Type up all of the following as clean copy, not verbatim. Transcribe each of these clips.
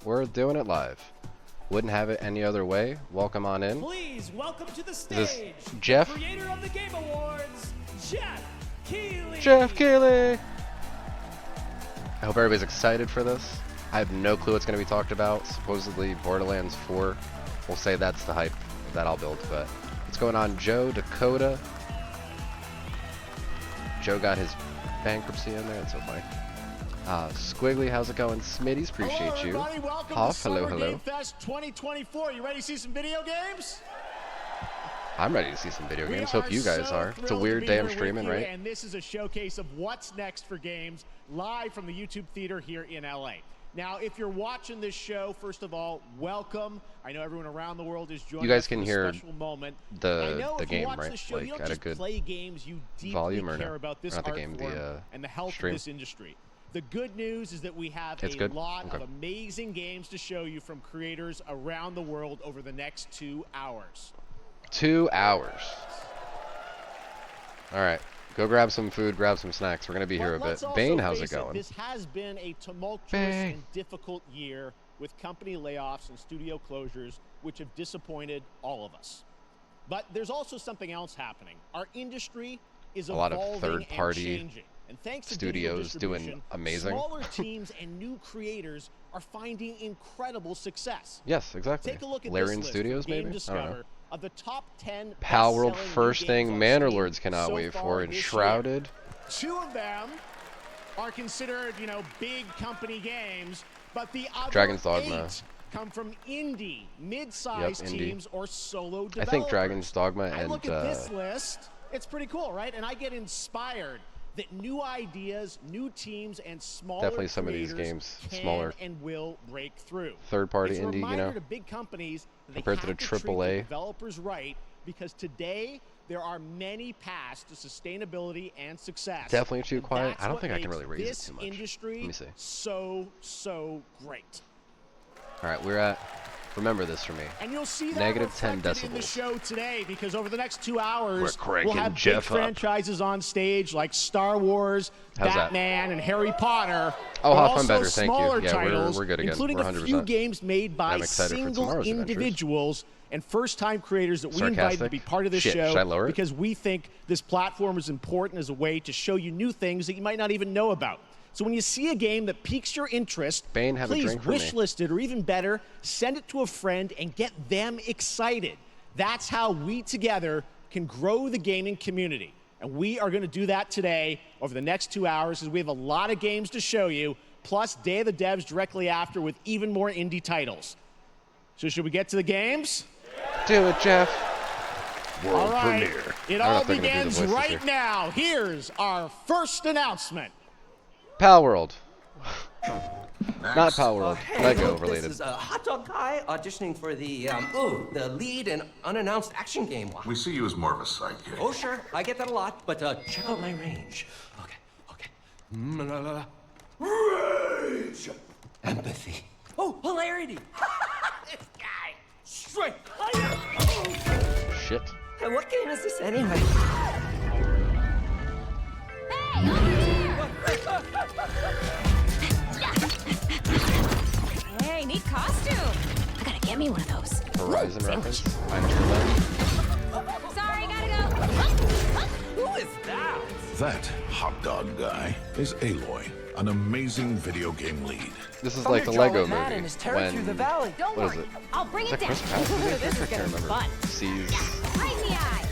We're doing it live. Wouldn't have it any other way. Welcome on in. Please welcome to the stage, Is this Jeff? the creator of the Game Awards, Jeff Keighley. Jeff Keighley! I hope everybody's excited for this. I have no clue what's going to be talked about. Supposedly Borderlands 4. We'll say that's the hype that I'll build, but what's going on? Joe, Dakota. Joe got his bankruptcy in there. That's so funny. Squiggly, how's it going? Smitties, appreciate you. Hoff, hello, hello. Game Fest 2024. You ready to see some video games? I'm ready to see some video games. Hope you guys are. It's a weird day I'm streaming, right? And this is a showcase of what's next for games live from the YouTube Theater here in LA. Now, if you're watching this show, first of all, welcome. I know everyone around the world is joining. You guys us can for hear a special moment. the game, right? The show, Like you don't at a just good play games, you deeply volume, or care no? about this Not the art game, form the and the health stream. of this industry. The good news is that we have It's a good? lot Okay. of amazing games to show you from creators around the world over the next 2 hours. 2 hours. All right. Go grab some food, grab some snacks. We're going to be here a bit. Bane, how's it going? This has been a tumultuous Bane. and difficult year with company layoffs and studio closures, which have disappointed all of us. But there's also something else happening. Our industry is A lot of evolving third-party and changing. And thanks to studios digital doing distribution, amazing. Smaller teams and new creators are finding incredible success. Yes, exactly. Take a look at Larian this list Studios, from Game maybe? I don't know. Discover of the top 10 Pal World best-selling first new thing games on Manor Steam Lords cannot so wait far for. this year. Enshrouded. 2 of them are considered, big company games, but the other Dragon's Dogma. 8 come from indie, mid-sized Yep, indie. teams or solo developers. I think Dragon's Dogma I and look at this list, it's pretty cool, right? And I get inspired that new ideas, new teams, and smaller Definitely some of these creators games, can smaller. and will break through. Third-party It's a indie, reminder to big companies that they compared to have the treat AAA. the developers right, because today there are many paths to sustainability and success. Definitely too And quiet. that's I don't what think I can makes really raise it this too much. industry Let me see. so great. All right, we're at, remember this for me, And you'll see that negative 10 reflected in the decibels. show today, because over the next 2 hours, We're cranking we'll have Jeff big up. franchises on stage like Star Wars, How's that? Batman, and Harry Potter. Oh, but Huff, I'm also better, thank you. smaller Yeah, we're titles, good again. including We're a few 100%. games made by I'm excited for single tomorrow's adventures. individuals and first-time creators that we invited to Sarcastic? be part of this Shit, show should I lower it? because we think this platform is important as a way to show you new things that you might not even know about. So when you see a game that piques your interest, Bane, have a please drink for me. wishlist it, or even better, send it to a friend and get them excited. That's how we together can grow the gaming community. And we are going to do that today over the next 2 hours, as we have a lot of games to show you, plus Day of the Devs directly after with even more indie titles. So should we get to the games? Do it, Jeff. World All right. premiere. It I don't know all if they're gonna do the begins voices right here. now. Here's our first announcement. Pal World. Not Pal Oh, World. hey, Lego look, related. This is a hot dog guy auditioning for the lead in unannounced action game. We see you as more of a sidekick. Oh, sure, I get that a lot, but check out my range. Okay. Rage! Empathy. Oh, hilarity! This guy! Straight! Shit. And what game is this anyway? Hey, neat costume. I gotta get me one of those. Horizon Ooh, reference. sandwich. I'm True Sorry, gotta go. Who is that? That hot dog guy is Aloy, an amazing video game lead. This is like the Lego movie. when, Don't what is worry. it? I'll bring Is it that down. Chris Pratt? Who's that This character? is I gonna can't be remember. fun. Sees, Right in the eye.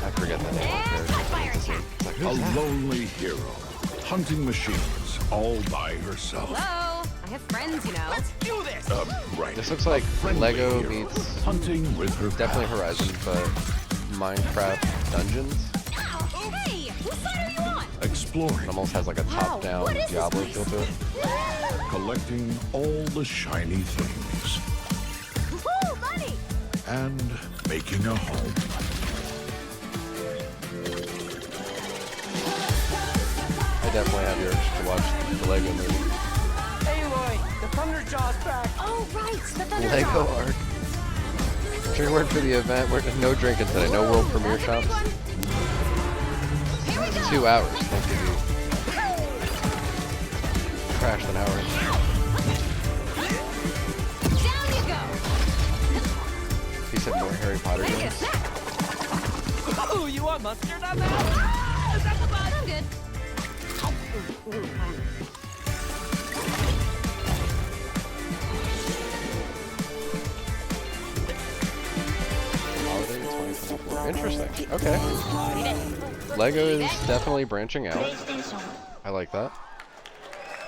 I forget the name And of the touch fire character. attack. It's like, A lonely hero, hunting machines all by herself. Hello. I have friends, you know. Let's do this. Right. this looks like Friendly Lego hero, meets hunting with her definitely pals. Horizon, but Minecraft Dungeons. Hey, whose side are you on? Exploring, It almost has like a top-down what is this Diablo place? feel to it. collecting all the shiny things, Woohoo, money. and making a home. I definitely have yours to watch the Lego movie. Aloy, the Thunderjaw's back. Oh, right. The Thunder Lego Jaw. art. Trigger word for the event. We're no drinking today. No world premiere That's a big shops. one. Here we go. 2 hours. Thank you. Crashed an hour. said more Harry Potter Take a games. snack. Ooh, you want mustard on that? Ah, is that the bun? I'm good. Holiday 2024. Interesting. Okay. Lego is definitely branching out. I like that.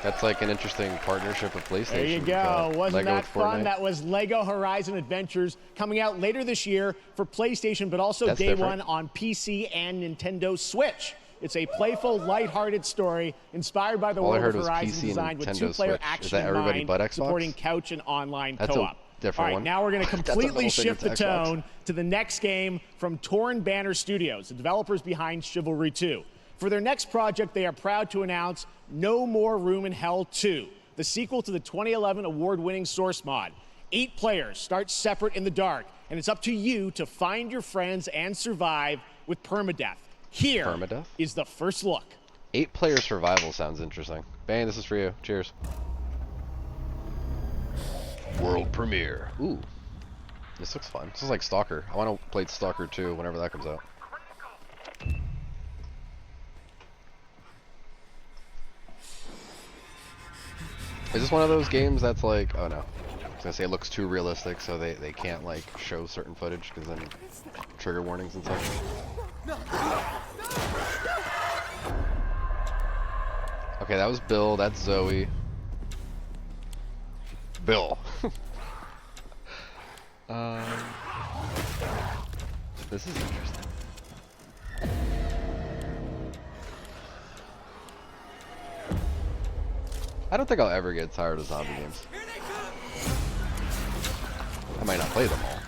That's like an interesting partnership with PlayStation. There you go. Wasn't Lego that with fun? Fortnite. That was Lego Horizon Adventures coming out later this year for PlayStation, but also That's day different. one on PC and Nintendo Switch. It's a playful, lighthearted story inspired by the All I world heard of was Horizon, PC and designed with Nintendo two-player Switch. Is action that in everybody mind, but Xbox? supporting couch and online That's a co-op. different All right, one. now we're going to That's a completely middle finger shift the to Xbox. tone to the next game from Torn Banner Studios, the developers behind Chivalry 2. For their next project, they are proud to announce No More Room in Hell 2, the sequel to the 2011 award-winning Source mod. 8 players start separate in the dark, and it's up to you to find your friends and survive with permadeath. Here Permadeath? is the first look. 8-player survival sounds interesting. Bane, this is for you. Cheers. World premiere. Ooh. This looks fun. This is like Stalker. I want to play Stalker 2 whenever that comes out. Is this one of those games that's like, oh no. I was gonna say it looks too realistic, so they can't like show certain footage because then trigger warnings and stuff. Okay, that was Bill. That's Zoe. Bill. This is interesting. I don't think I'll ever get tired of zombie games. I might not play them all.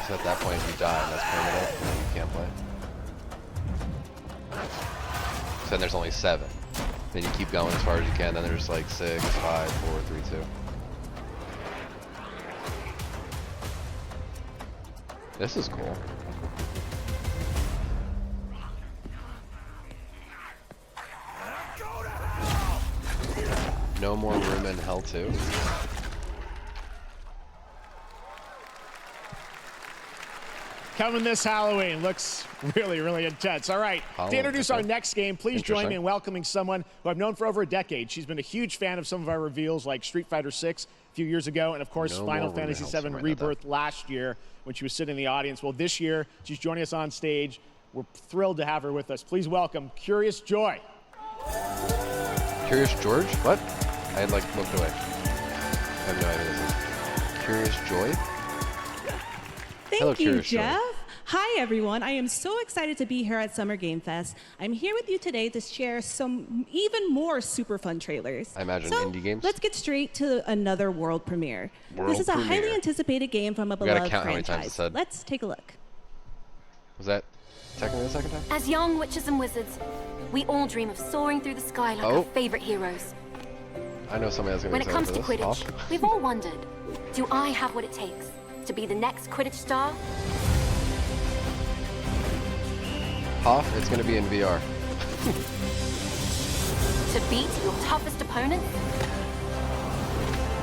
So at that point, if you die and that's permanent, then you can't play. So then there's only 7. Then you keep going as far as you can. Then there's like 6, 5, 4, 3, 2. This is cool. No More Room in Hell 2. Coming this Halloween. Looks really, really intense. All right, to Halloween, introduce okay. our next game, please join me Interesting. in welcoming someone who I've known for over a decade. She's been a huge fan of some of our reveals like Street Fighter 6 a few years ago, and of course No Final More Room in Fantasy Hell. 7 Write that down. Rebirth last year when she was sitting in the audience. Well, this year, she's joining us on stage. We're thrilled to have her with us. Please welcome Curious Joy. Curious George? What? I had like looked away. I have no idea what this is. Curious Joy? Thank Hello, you, Curious Joy. Jeff. Hi, everyone. I am so excited to be here at Summer Game Fest. I'm here with you today to share some even more super fun trailers. I imagine so, indie games? Let's get straight to another world premiere. World this is a premiere. highly anticipated game from a We gotta beloved count how many times it franchise. said. Let's take a look. Was that technically the second time? As young witches and wizards, we all dream of soaring through the sky like Oh. our favorite heroes. I know somebody that's gonna When be it comes to excited for Quidditch, this. Off. we've all wondered, do I have what it takes to be the next Quidditch star? Off, it's gonna be in VR. To beat your toughest opponent?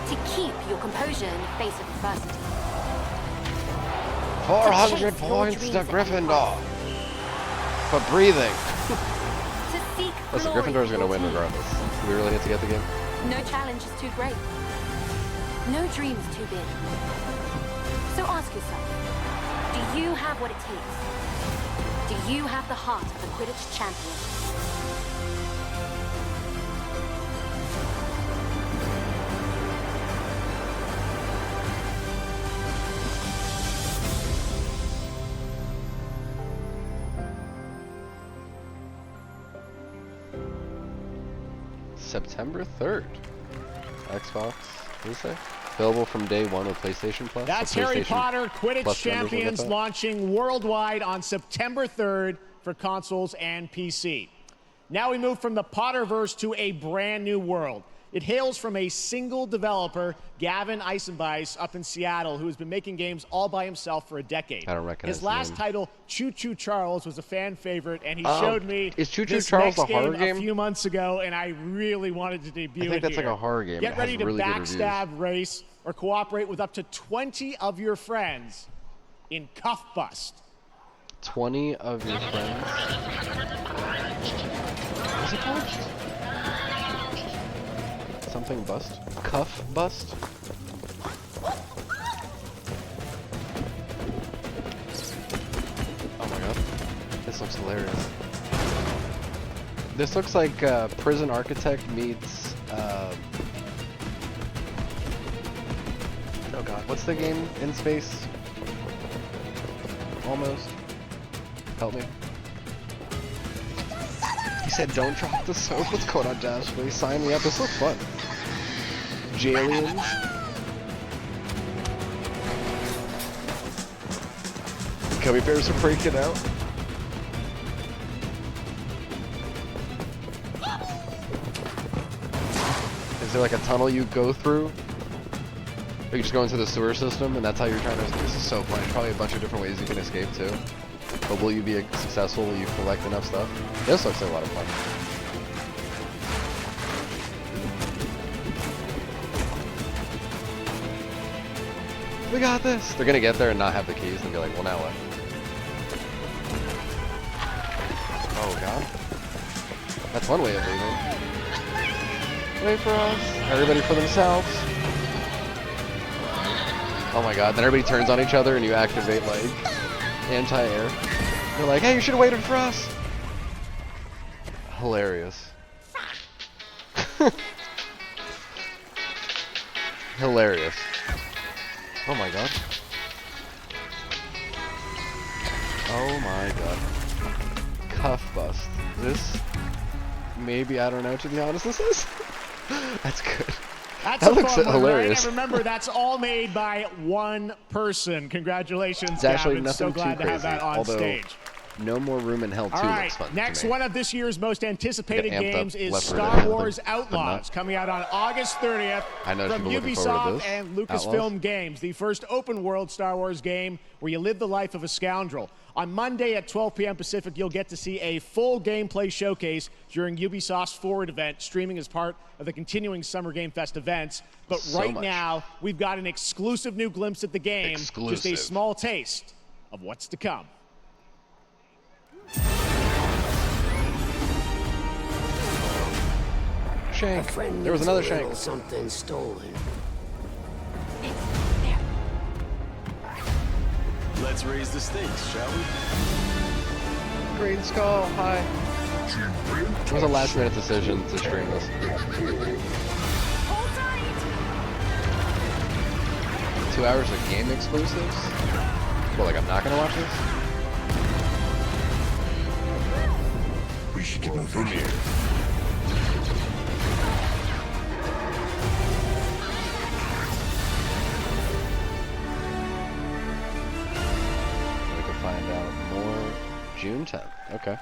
To keep your composure in the face of adversity? 400 your points to dreams at any Gryffindor for breathing. To seek Listen, glory Gryffindor's for gonna your win team? regardless. Do we really need to get the game? No challenge is too great. No dream is too big. So ask yourself, do you have what it takes? Do you have the heart of a Quidditch champion? September 3rd. Xbox, what did it say? Available from day one with PlayStation Plus. That's So Harry PlayStation Potter Quidditch Plus members will get Champions that. launching worldwide on September 3rd for consoles and PC. Now we move from the Potterverse to a brand new world. It hails from a single developer, Gavin Eisenbeis, up in Seattle, who has been making games all by himself for a decade. I don't recognize His last the name. title, Choo Choo Charles, was a fan favorite, and he showed me is Choo Choo this Charles next a horror game game? a few months ago, and I really wanted to debut it I think that's here. like a horror game. Get It ready has to really good reviews. backstab, race, or cooperate with up to 20 of your friends in Cuff Bust. 20 of your friends. What's it called? Something bust? Cuff bust? Oh my god. This looks hilarious. This looks like Prison Architect meets oh god, what's the game in space? Almost. Help me. He said don't drop the soap. What's going on, Josh? Please sign me up. This looks fun. Jaliens. Gummy bears are freaking out. Is there like a tunnel you go through? Or you just go into the sewer system and that's how you're trying to... This is so fun. There's probably a bunch of different ways you can escape too. But will you be successful? Will you collect enough stuff? This looks like a lot of fun. We got this! They're gonna get there and not have the keys and be like, well now what? Oh god. That's one way of leaving. Wait for us. Everybody for themselves. Oh my god, then everybody turns on each other and you activate like anti-air. They're like, hey, you should have waited for us. Hilarious. Hilarious. Oh my god. Oh my god. Cuff bust. This, maybe, I don't know, to be honest, this is. That's good. That's That a looks fun one, right? hilarious. And remember, that's all made by one person. Congratulations, It's actually Gavin. nothing So glad too to have crazy, that on although stage. No More Room in Hell 2 All right, looks fun next to me. one of this year's most anticipated Get amped up games is Left 4 Dead Star or Wars something, but Outlaws, not. coming out on August 30th I know from people looking forward to Ubisoft this. and Outlaws. Lucasfilm Games, the first open-world Star Wars game where you live the life of a scoundrel. On Monday at 12 p.m. Pacific, you'll get to see a full gameplay showcase during Ubisoft's Forward event, streaming as part of the continuing Summer Game Fest events. But So right much. now, we've got an exclusive new glimpse at the game, just a Exclusive. small taste of what's to come. Shank. There was another Shank. Something stolen. Let's raise the stakes, shall we? Green Skull, hi. It was a last minute decision to stream this. Hold tight! 2 hours of game exclusives? Well, like I'm not gonna watch this? We should get moving here. We can find out more June 10th. Okay.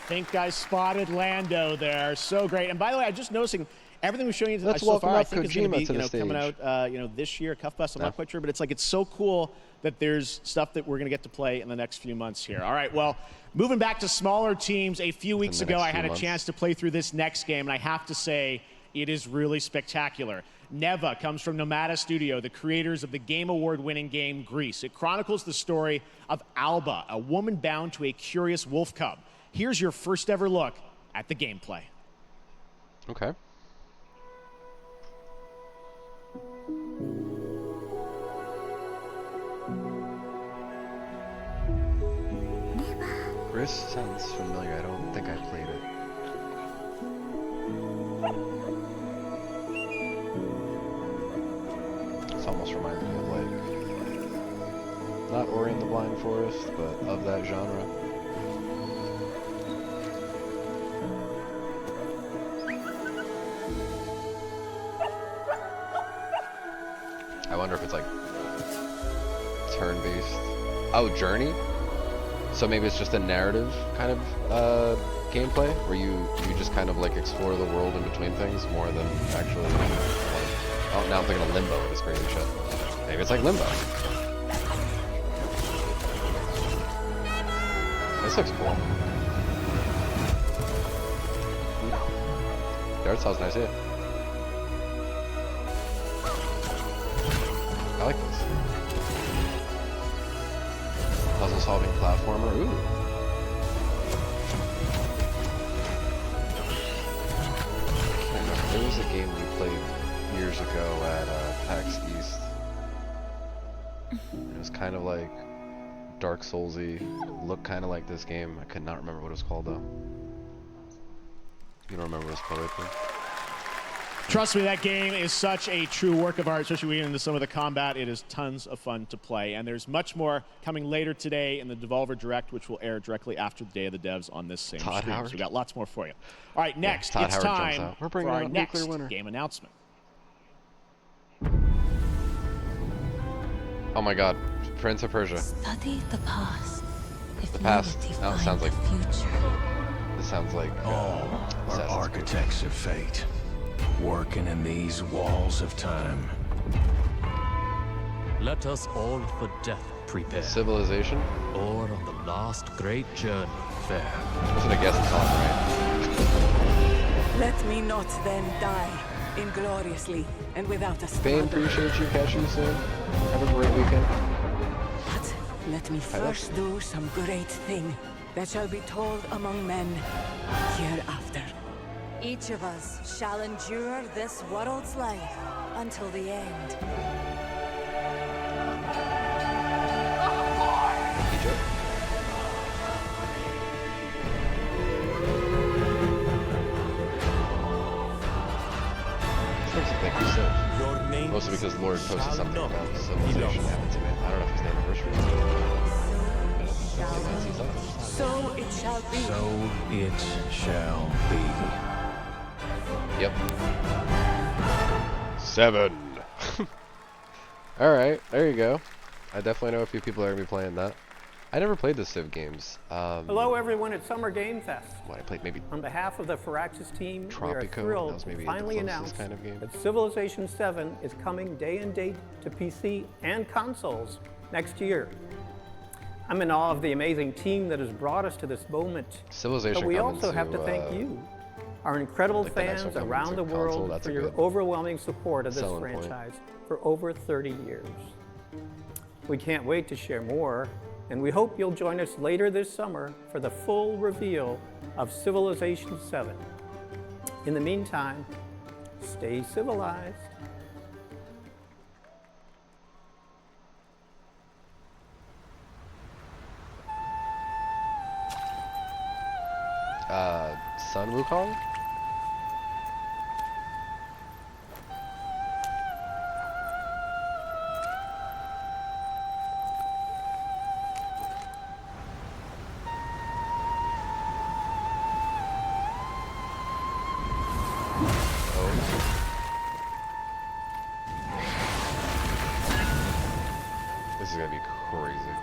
Think I spotted Lando there. So great. And by the way, I'm just noticing everything we're showing you Let's so welcome far. I up think is going to Kojima be to the coming stage. out this year. Cuff Bust, I'm not quite sure, but it's like it's so cool that there's stuff that we're going to get to play in the next few months here. All right, well, moving back to smaller teams, a few weeks the ago, next I few had a months. chance to play through this next game, and I have to say, it is really spectacular. Neva comes from Nomada Studio, the creators of the Game Award-winning game Grease. It chronicles the story of Alba, a woman bound to a curious wolf cub. Here's your first ever look at the gameplay. Okay. Chris sounds familiar. I don't think I played it. This almost reminds me of like not Ori and the Blind Forest, but of that genre. I wonder if it's like turn-based. Oh, Journey? So maybe it's just a narrative kind of gameplay where you just kind of like explore the world in between things more than actually like, oh, now I'm thinking of Limbo with this crazy shit. Maybe it's like Limbo. This looks cool. The art style's nice, yeah. I like this. Puzzle solving platformer. Ooh. I can't remember. There was a game we played years ago at PAX East. It was kind of like Dark Soulsy. Looked kind of like this game. I could not remember what it was called though. You don't remember what it's called, right? Trust me, that game is such a true work of art, especially when you get into some of the combat. It is tons of fun to play. And there's much more coming later today in the Devolver Direct, which will air directly after the Day of the Devs on this same Todd stream. Howard. So we've got lots more for you. All right, next, Todd it's Howard jumps time out. We're for bringing our out next nuclear winter. game announcement. Oh my god. Prince of Persia. Study the past. The past. Now it sounds like the future. This sounds like All are Assassin's Creed. architects of fate, working in these walls of time. Let us all for death prepare, Civilization. or on the last great journey fare. Wasn't a guess thought, right? Let me not then die ingloriously and without a Spain, struggle. appreciate you. Catch you soon. Have a great weekend. But let me first do some great thing that shall be told among men hereafter. Each of us shall endure this world's life until the end. Egypt. Thank you, sir. Your name Mostly because Lord posted shall something not about be civilization lost. happened to me. I don't know if it's the anniversary. So it shall be. So it shall be. Yep. 7. Alright, there you go. I definitely know a few people are going to be playing that. I never played the Civ games. Hello, everyone at Summer Game Fest. What, I played maybe On behalf of the Firaxis team, we are Tropico. That thrilled was to maybe the finally closest announce kind of game. that Civilization 7 is coming day and date to PC and consoles next year. I'm in awe of the amazing team that has brought us to this moment. Civilization But we coming also have to thank you, our incredible like the next fans one coming around to the console, world, that's for a your good overwhelming support of this selling point. franchise for over 30 years. We can't wait to share more, and we hope you'll join us later this summer for the full reveal of Civilization 7. In the meantime, stay civilized. Sun Wukong? This is gonna be crazy.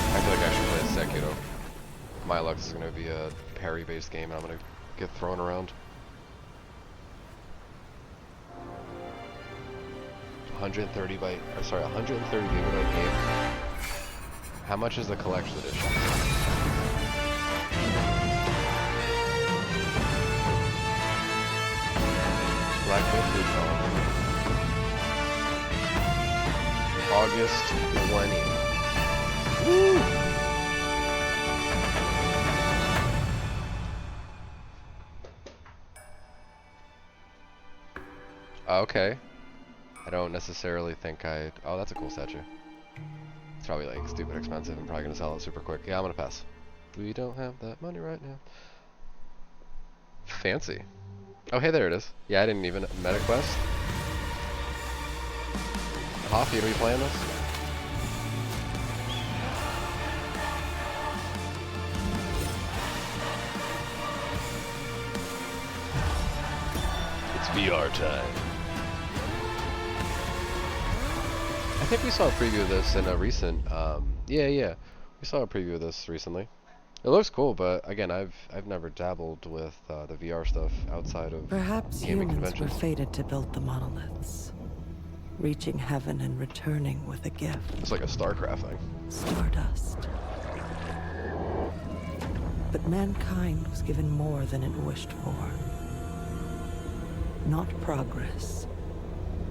I feel like I should play Sekiro. My luck is gonna be a parry-based game, and I'm gonna get thrown around. 130 byte, or sorry, 130 gigabyte game. How much is the collection edition? Black Myth Wukong. August 20. Woo! Okay. I don't necessarily think I... Oh, that's a cool statue. It's probably like stupid expensive. I'm probably gonna sell it super quick. Yeah, I'm gonna pass. We don't have that money right now. Fancy. Oh, hey, there it is. Yeah, I didn't even... Meta quest? Hoff, you gonna be playing this? It's VR time. I think we saw a preview of this in a recent, yeah. We We saw a preview of this recently. It looks cool, but again, I've never dabbled with the VR stuff outside of Perhaps gaming humans were conventions. fated to build the monoliths, reaching heaven and returning with a gift. It's like a StarCraft thing. Stardust. But mankind was given more than it wished for. Not progress,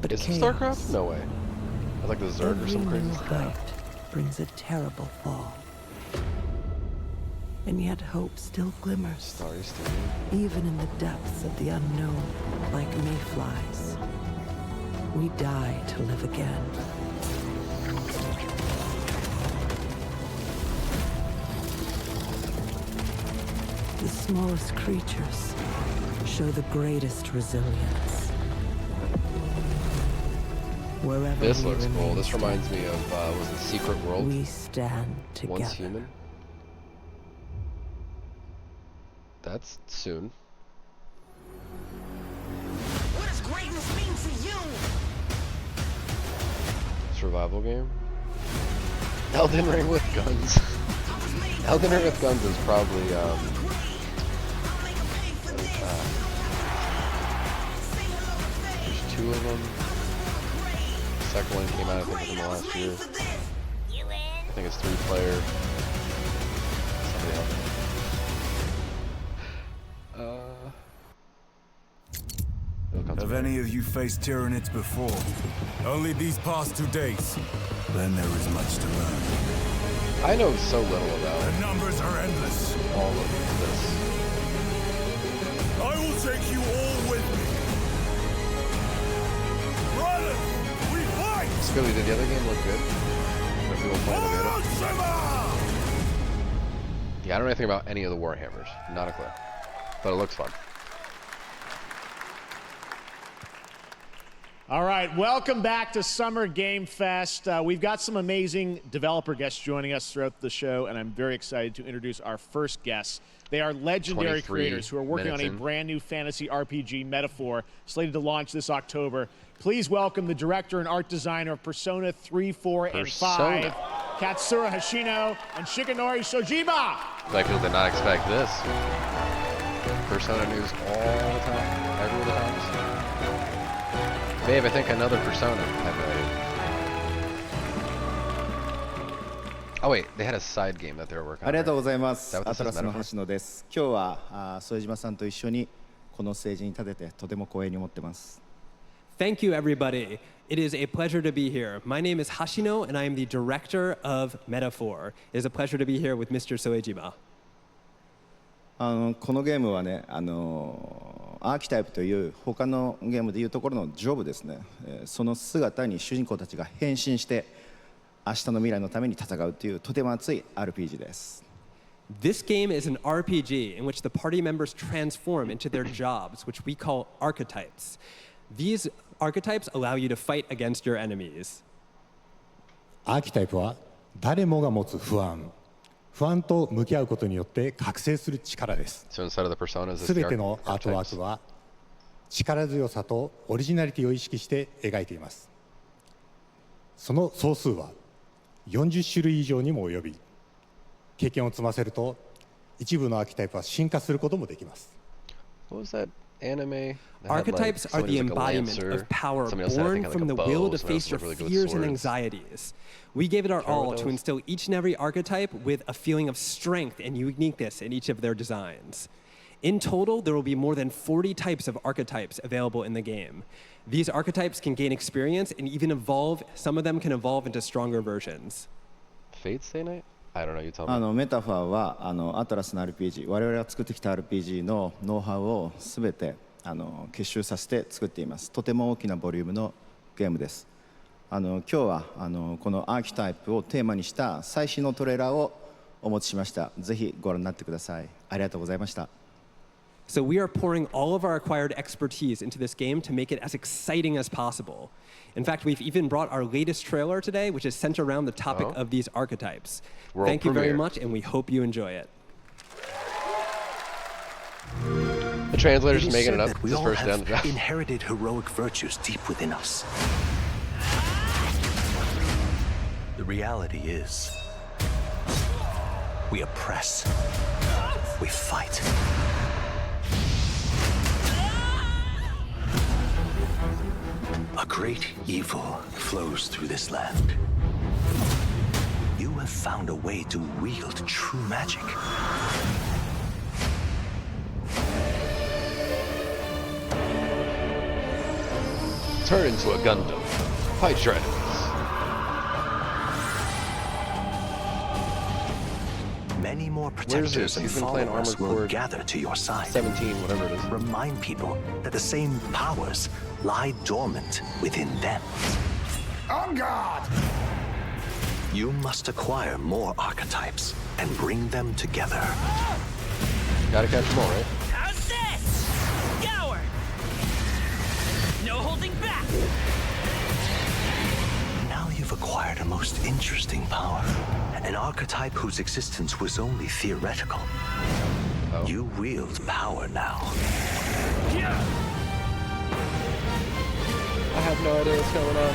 but Is it chaos. StarCraft? No way. I like the Zerg or Every some crazy new stuff. height brings a terrible fall. And yet hope still glimmers, Starry Studio. even in the depths of the unknown, like mayflies. We die to live again. The smallest creatures show the greatest resilience. Wherever This we looks cool. remain This reminds me of, was it Secret World? we stand together. Once Human. That's soon. What does greatness mean to you? Survival game. Elden Ring with guns. Elden Ring with guns is probably there's 2 of them. The second one came out I think within the last year. I think it's 3-player. Somebody else. Have any of you faced Tyranids before? Only these past 2 days. Then there is much to learn. I know so little about The numbers are endless. all of this. I will take you all with me. Brothers, we fight! Scruffy, did the other game look good? Or people playing the beta? Yeah, I don't know anything about any of the Warhammers. Not a clue. But it looks fun. All right, welcome back to Summer Game Fest. We've got some amazing developer guests joining us throughout the show, and I'm very excited to introduce our first guests. They are legendary 23 creators who are working on a minutes in. brand new fantasy RPG, Metaphor, slated to launch this October. Please welcome the director and art designer of Persona 3, 4, and 5, Katsura Hashino and Shikanori Shojiba. Like, people did not expect this. Persona news all the time, every other time. Babe, I think another Persona. Oh wait, they had a side game that they were working on. ありがとうございま Is す。 that what ア this トラ is, スの Metaphor? 橋野です。今日は副島さんと一緒にこのステージに立ててとても光栄に思ってます。 Thank you, everybody. It is a pleasure to be here. My name is Hashino, and I am the director of Metaphor. It is a pleasure to be here with Mr. Soejima. このゲームはね、アーキタイプという他のゲームでいうところのジョブですね。その姿に主人公たちが変身して明日の未来のために戦うというとても熱い RPG です。 This game is an RPG in which the party members transform into their jobs, which we call archetypes. These archetypes allow you to fight against your enemies. アーキタイプは誰もが持つ不安と向き合うことによって覚醒する力です。 So instead of the personas, it's す the べてのアートワー archetypes. クは力強さとオリジナリティを意識して描いています。その総数は40種類以上にも及び、経験を積ませると一部のアーキタイプは進化することもできます What was that anime? That had, Archetypes are somebody the was like a embodiment lancer, of power somebody else had, I born think, like from a the bow, will to somebody else face your was really good with fears and swords. anxieties. We gave it our Remember all to those? instill each and every archetype with a feeling of strength and uniqueness in each of their designs. In total, there will be more than 40 types of archetypes available in the game. These archetypes can gain experience and even evolve. Some of them can evolve into stronger versions. Fate Stay Night? I don't know, you tell me. メタファーはアトラスの RPG、我々が作ってきた RPG のノウハウをすべて結集させて作っています。とても大きなボリュームのゲームです。今日はこのアーキタイプをテーマにした最新のトレーラーをお持ちしました。ぜひご覧になってください。ありがとうございました。 So we are pouring all of our acquired expertise into this game to make it as exciting as possible. In fact, we've even brought our latest trailer today, which is centered around the topic of these archetypes. World Thank you very premiere. much, and we hope you enjoy it. The translator's It is making said it up. that we His all first down have the job. inherited heroic virtues deep within us. The reality is, We oppress. We fight. A great evil flows through this land. You have found a way to wield true magic. Turn into a Gundam. Fight your enemies. Many more Where's protectors this? and He's been playing followers Armored will Core gather to your side. 17, whatever it is. Remind people that the same powers lie dormant within them. On guard! You must acquire more archetypes and bring them together. Gotta catch them all, right? How's this? Gower! No holding back! Now you've acquired a most interesting power. An archetype whose existence was only theoretical. Oh. You wield power now. I have no idea what's going on.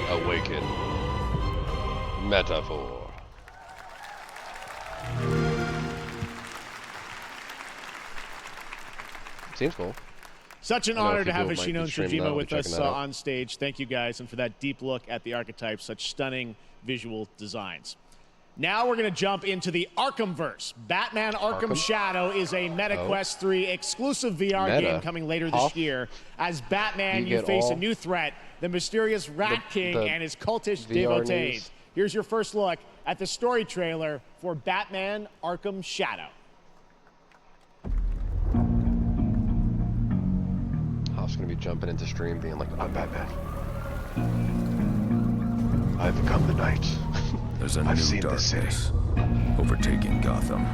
Awaken. Metaphor. Seems cool. Such an I know a honor few to have people might be Ashino and streaming that. Shojima I'll be with us checking that out. on stage. Thank you guys, and for that deep look at the archetypes, such stunning visual designs. Now we're going to jump into the Arkhamverse. Batman Arkham Shadow is a MetaQuest 3 exclusive VR Meta. game coming later Huh? this year. As Batman, You you get face a all new threat, the mysterious Rat King the and his cultish VR devotees. news. Here's your first look at the story trailer for Batman Arkham Shadow. Hoff's gonna be jumping into stream being like, I'm Batman. I've become the night. There's a I've new seen this city. darkness overtaking Gotham,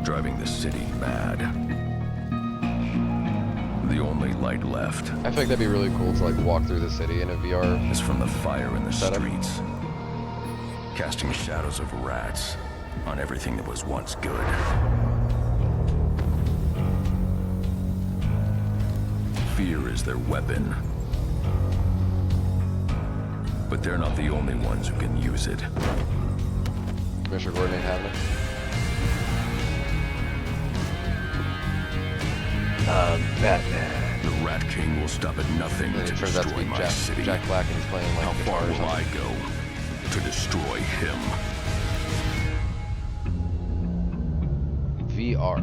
driving the city mad. The only light left I feel like that'd be really cool to like walk through the city in a VR. is from the fire in the Setup. streets, casting shadows of rats on everything that was once good. Fear is their weapon. But they're not the only ones who can use it. Commissioner Gordon ain't having it. Batman. The Rat King will stop at nothing And to it turns out to destroy be my city. Jack Black and he's playing like How guitar far or will something. I go to destroy him? VR.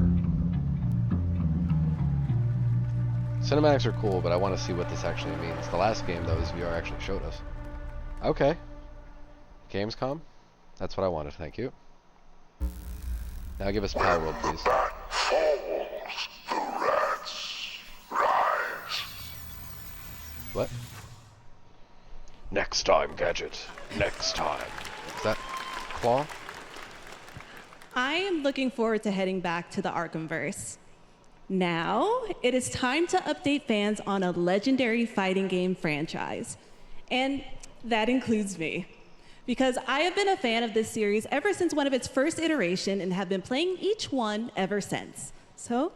Cinematics are cool, but I want to see what this actually means. The last game that was VR actually showed us. Okay. Gamescom? That's what I wanted, thank you. Now give us Power World, please. What? Next time, Gadget. Next time. Is that Claw? I am looking forward to heading back to the Arkhamverse. Now, it is time to update fans on a legendary fighting game franchise. And that includes me. Because I have been a fan of this series ever since one of its first iteration and have been playing each one ever since. So,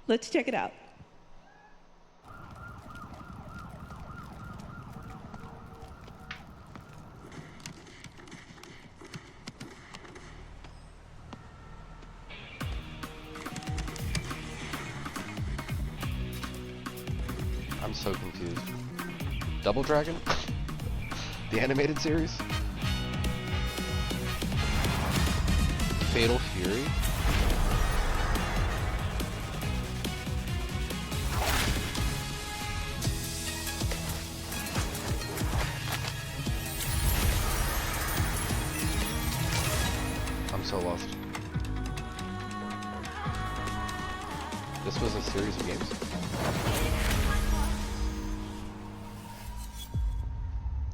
let's check it out. I'm so confused. Double Dragon? The animated series? Fatal Fury? I'm so lost. This was a series of games.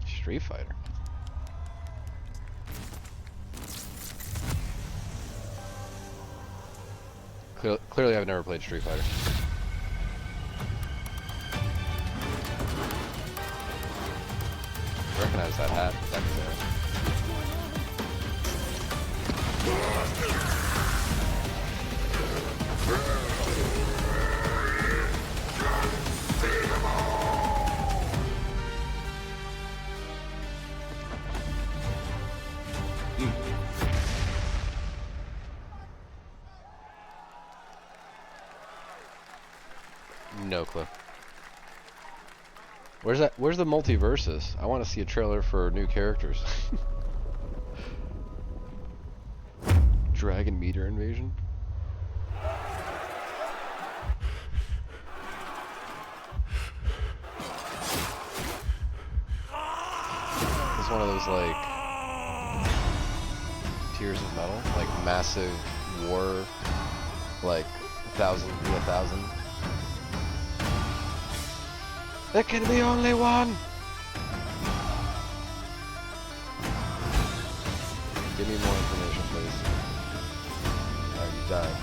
Street Fighter. Clearly I've never played Street Fighter. I recognize that hat. That's No clue. Where's that? Where's the multiverses? I want to see a trailer for new characters. Dragon meteor invasion. It's one of those like Tears of Metal, like massive war, like 1,000 v 1,000. There can be only one! Give me more information, please. Oh, you died.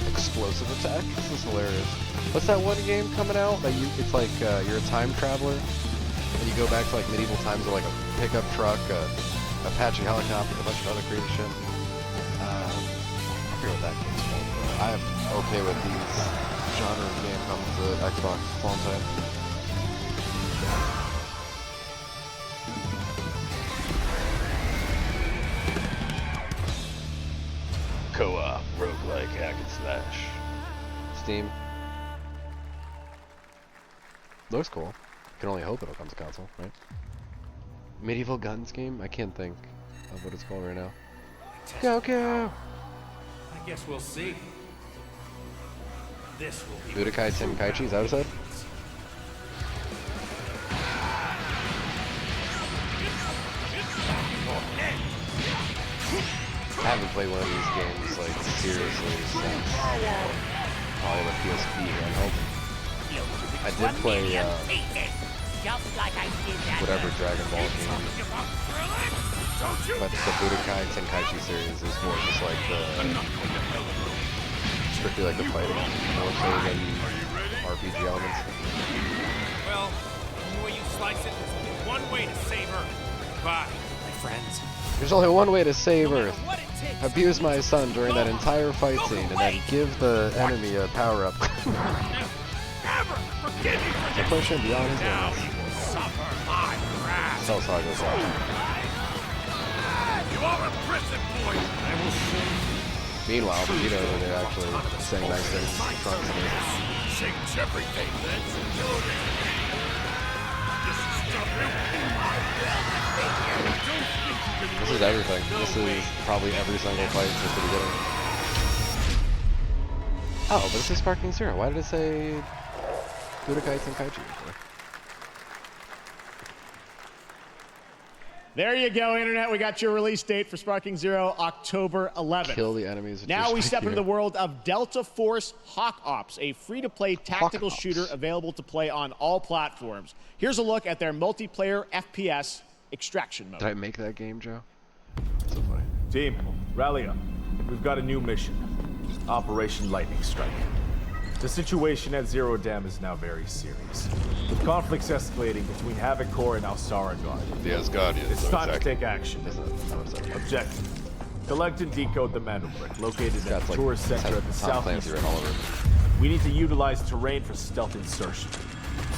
Explosive attack? This is hilarious. What's that one game coming out that it's like you're a time traveler? And you go back to like medieval times with like a pickup truck, Apache helicopter, a bunch of other crazy shit. I forget what that game's called, but I am okay with these genre of game coming to Xbox long time. Co-op, roguelike, hack and slash. Steam. Looks cool. Can only hope it'll come to console, right? Medieval Guns game? I can't think of what it's called right now. Go! I guess we'll see. This will be Budokai Tenkaichi, is that what it said? I haven't played one of these games like seriously since probably the PSP handheld. I did play whatever Dragon Ball game, but the Budokai Tenkaichi series is more just like the strictly like the fighting, more so than RPG elements. Well, the way you slice it, there's only one way to save her. Bye, my friends. There's only one way to save Earth. Abuse my son during that entire fight scene and then give the enemy a power-up. To push him beyond his limits. That's how Saga goes out. You are a prison boy. I will sing. Meanwhile, Vegeta over there actually saying nice things to Trunks and his. Change everything, then. This is everything. This is probably every single fight since the beginning. Oh, but this is Sparking Zero. Why did it say Budokai Tenkaichi? There you go, Internet. We got your release date for Sparking Zero, October 11th. Kill the enemies. Now we step into the world of Delta Force Hawk Ops, a free-to-play tactical shooter available to play on all platforms. Here's a look at their multiplayer FPS extraction mode. Did I make that game, Joe? So funny. Team, rally up. We've got a new mission. Operation Lightning Strike. The situation at Zero Dam is now very serious, with conflicts escalating between Havoc Corps and Alsara Guard. The Asgardians. It's time to take action. Objective: collect and decode the Manobrick, located at the tourist center at the southeast. We need to utilize terrain for stealth insertion.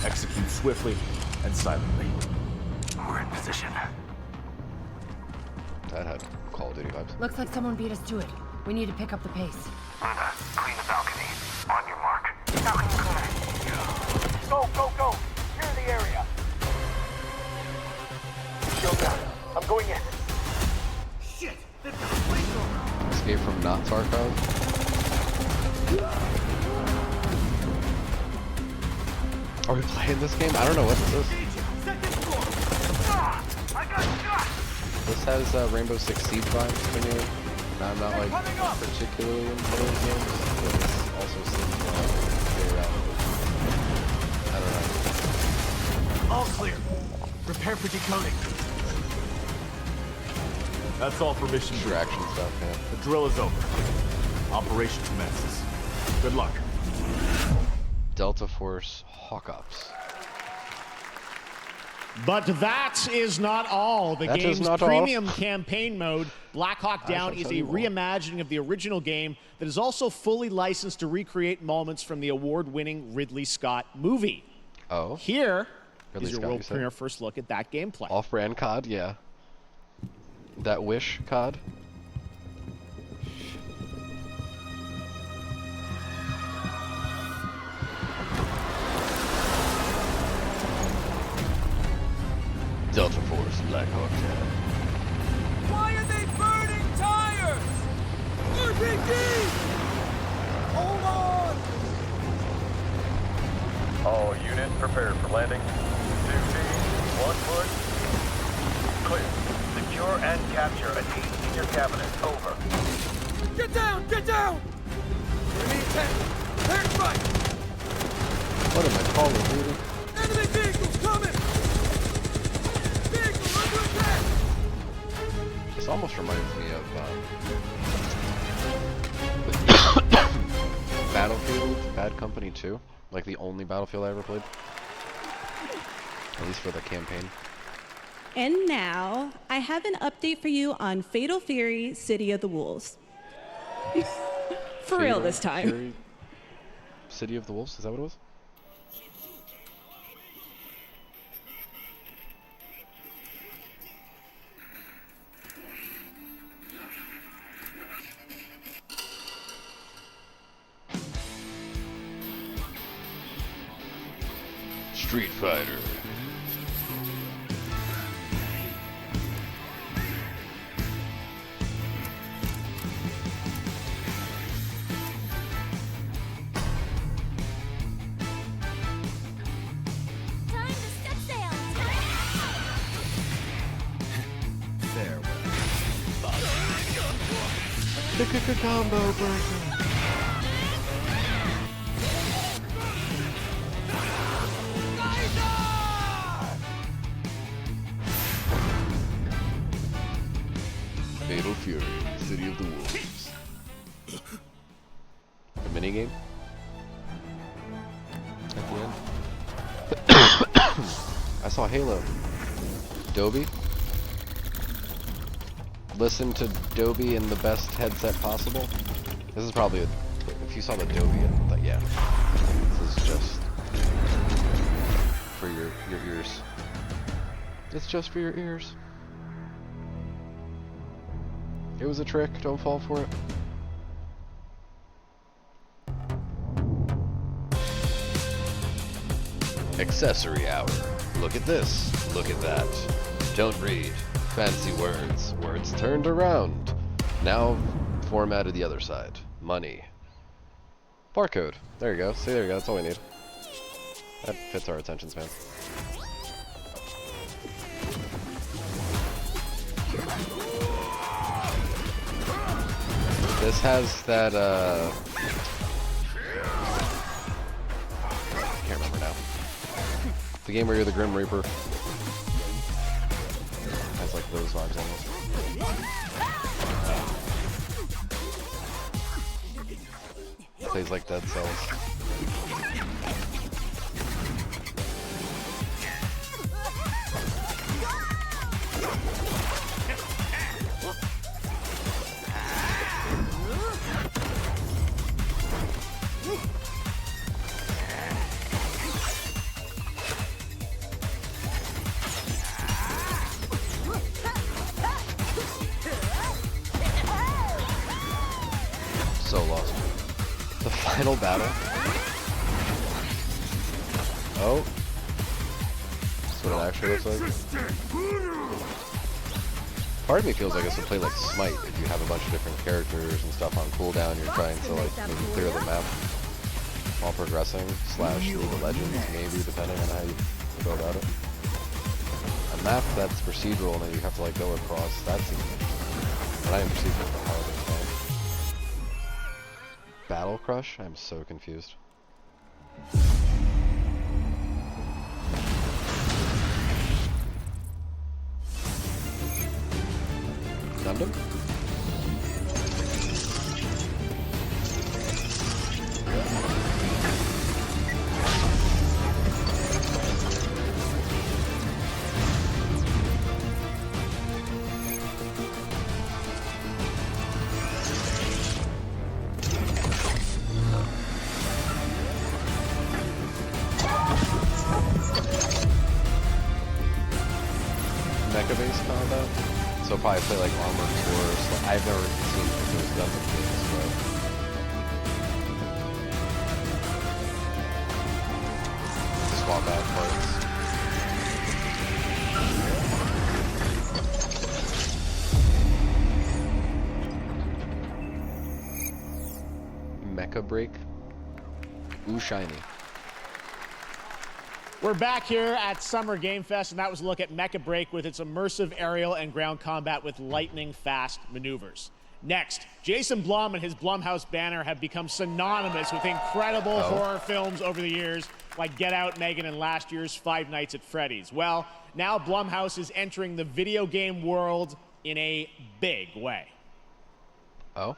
Execute swiftly and silently. We're in position. That had Call of Duty vibes. Looks like someone beat us to it. We need to pick up the pace. Linda, clean the balcony. On your mark. Balcony clear. Go, go, go. Clear the area. Shield down. I'm going in. Shit. They've got a flamethrower. Escape from not Tarkov. Are we playing this game? I don't know what this is. This has Rainbow Six Siege vibes to me. I'm not like particularly into those games, but this also seems very relevant. I don't know. All clear. Prepare for decoding. That's all for mission distraction stuff, yeah. The drill is over. Operation commences. Good luck. Delta Force Hawk Ops. But that is not all. The game's premium campaign mode, Black Hawk Down, is a reimagining of the original game that is also fully licensed to recreate moments from the award-winning Ridley Scott movie. Oh. Here Ridley is your Scott, world you said? premiere first look at that gameplay. Off-brand COD, yeah. That Wish COD. Delta Force, Black Hawk Down. Why are they burning tires? RPG! Hold on! All units prepared for landing. 2 teams, 1 foot. Clear. Secure and capture a team senior cabinet. Over. Get down! Get down! Enemy attack! Attack right! What am I calling, dude? Enemy vehicles coming! Vehicle under attack! This almost reminds me of Battlefield Bad Company 2. Like the only Battlefield I ever played. At least for the campaign. And now, I have an update for you on Fatal Fury, City of the Wolves. For real this time. Fury, City of the Wolves, is that what it was? Street Fighter. The combo breaker. Fatal Fury, City of the Wolves. A minigame? At the end? I saw Halo. Dobby? Listen to Dobby in the best headset possible. This is probably if you saw the Dobby, yeah. This is just for your ears. It's just for your ears. It was a trick, don't fall for it. Accessory hour. Look at this, look at that. Don't read. Fancy words. Words turned around. Now formatted the other side. Money. Barcode. There you go. See, there you go. That's all we need. That fits our attention span. This has that, I can't remember now. The game where you're the Grim Reaper. Has like those vibes almost. Plays like Dead Cells. So lost. The final battle. Oh. That's what it actually looks like. Part of me feels like this would play like Smite if you have a bunch of different characters and stuff on cooldown. You're trying to like maybe clear the map while progressing. / League of Legends, maybe, depending on how you go about it. A map that's procedural and then you have to like go across. That seems interesting. But I am procedural for how it is. Battle Crush? I'm so confused. Gundam? so probably play like Armored Core. So I've never seen if it was done with this, but just swap out parts. Mecha Break. Ooh, shiny. We're back here at Summer Game Fest, and that was a look at Mecha Break with its immersive aerial and ground combat with lightning-fast maneuvers. Next, Jason Blum and his Blumhouse banner have become synonymous with incredible horror films over the years, like Get Out, Megan, and last year's Five Nights at Freddy's. Well, now Blumhouse is entering the video game world in a big way. Oh?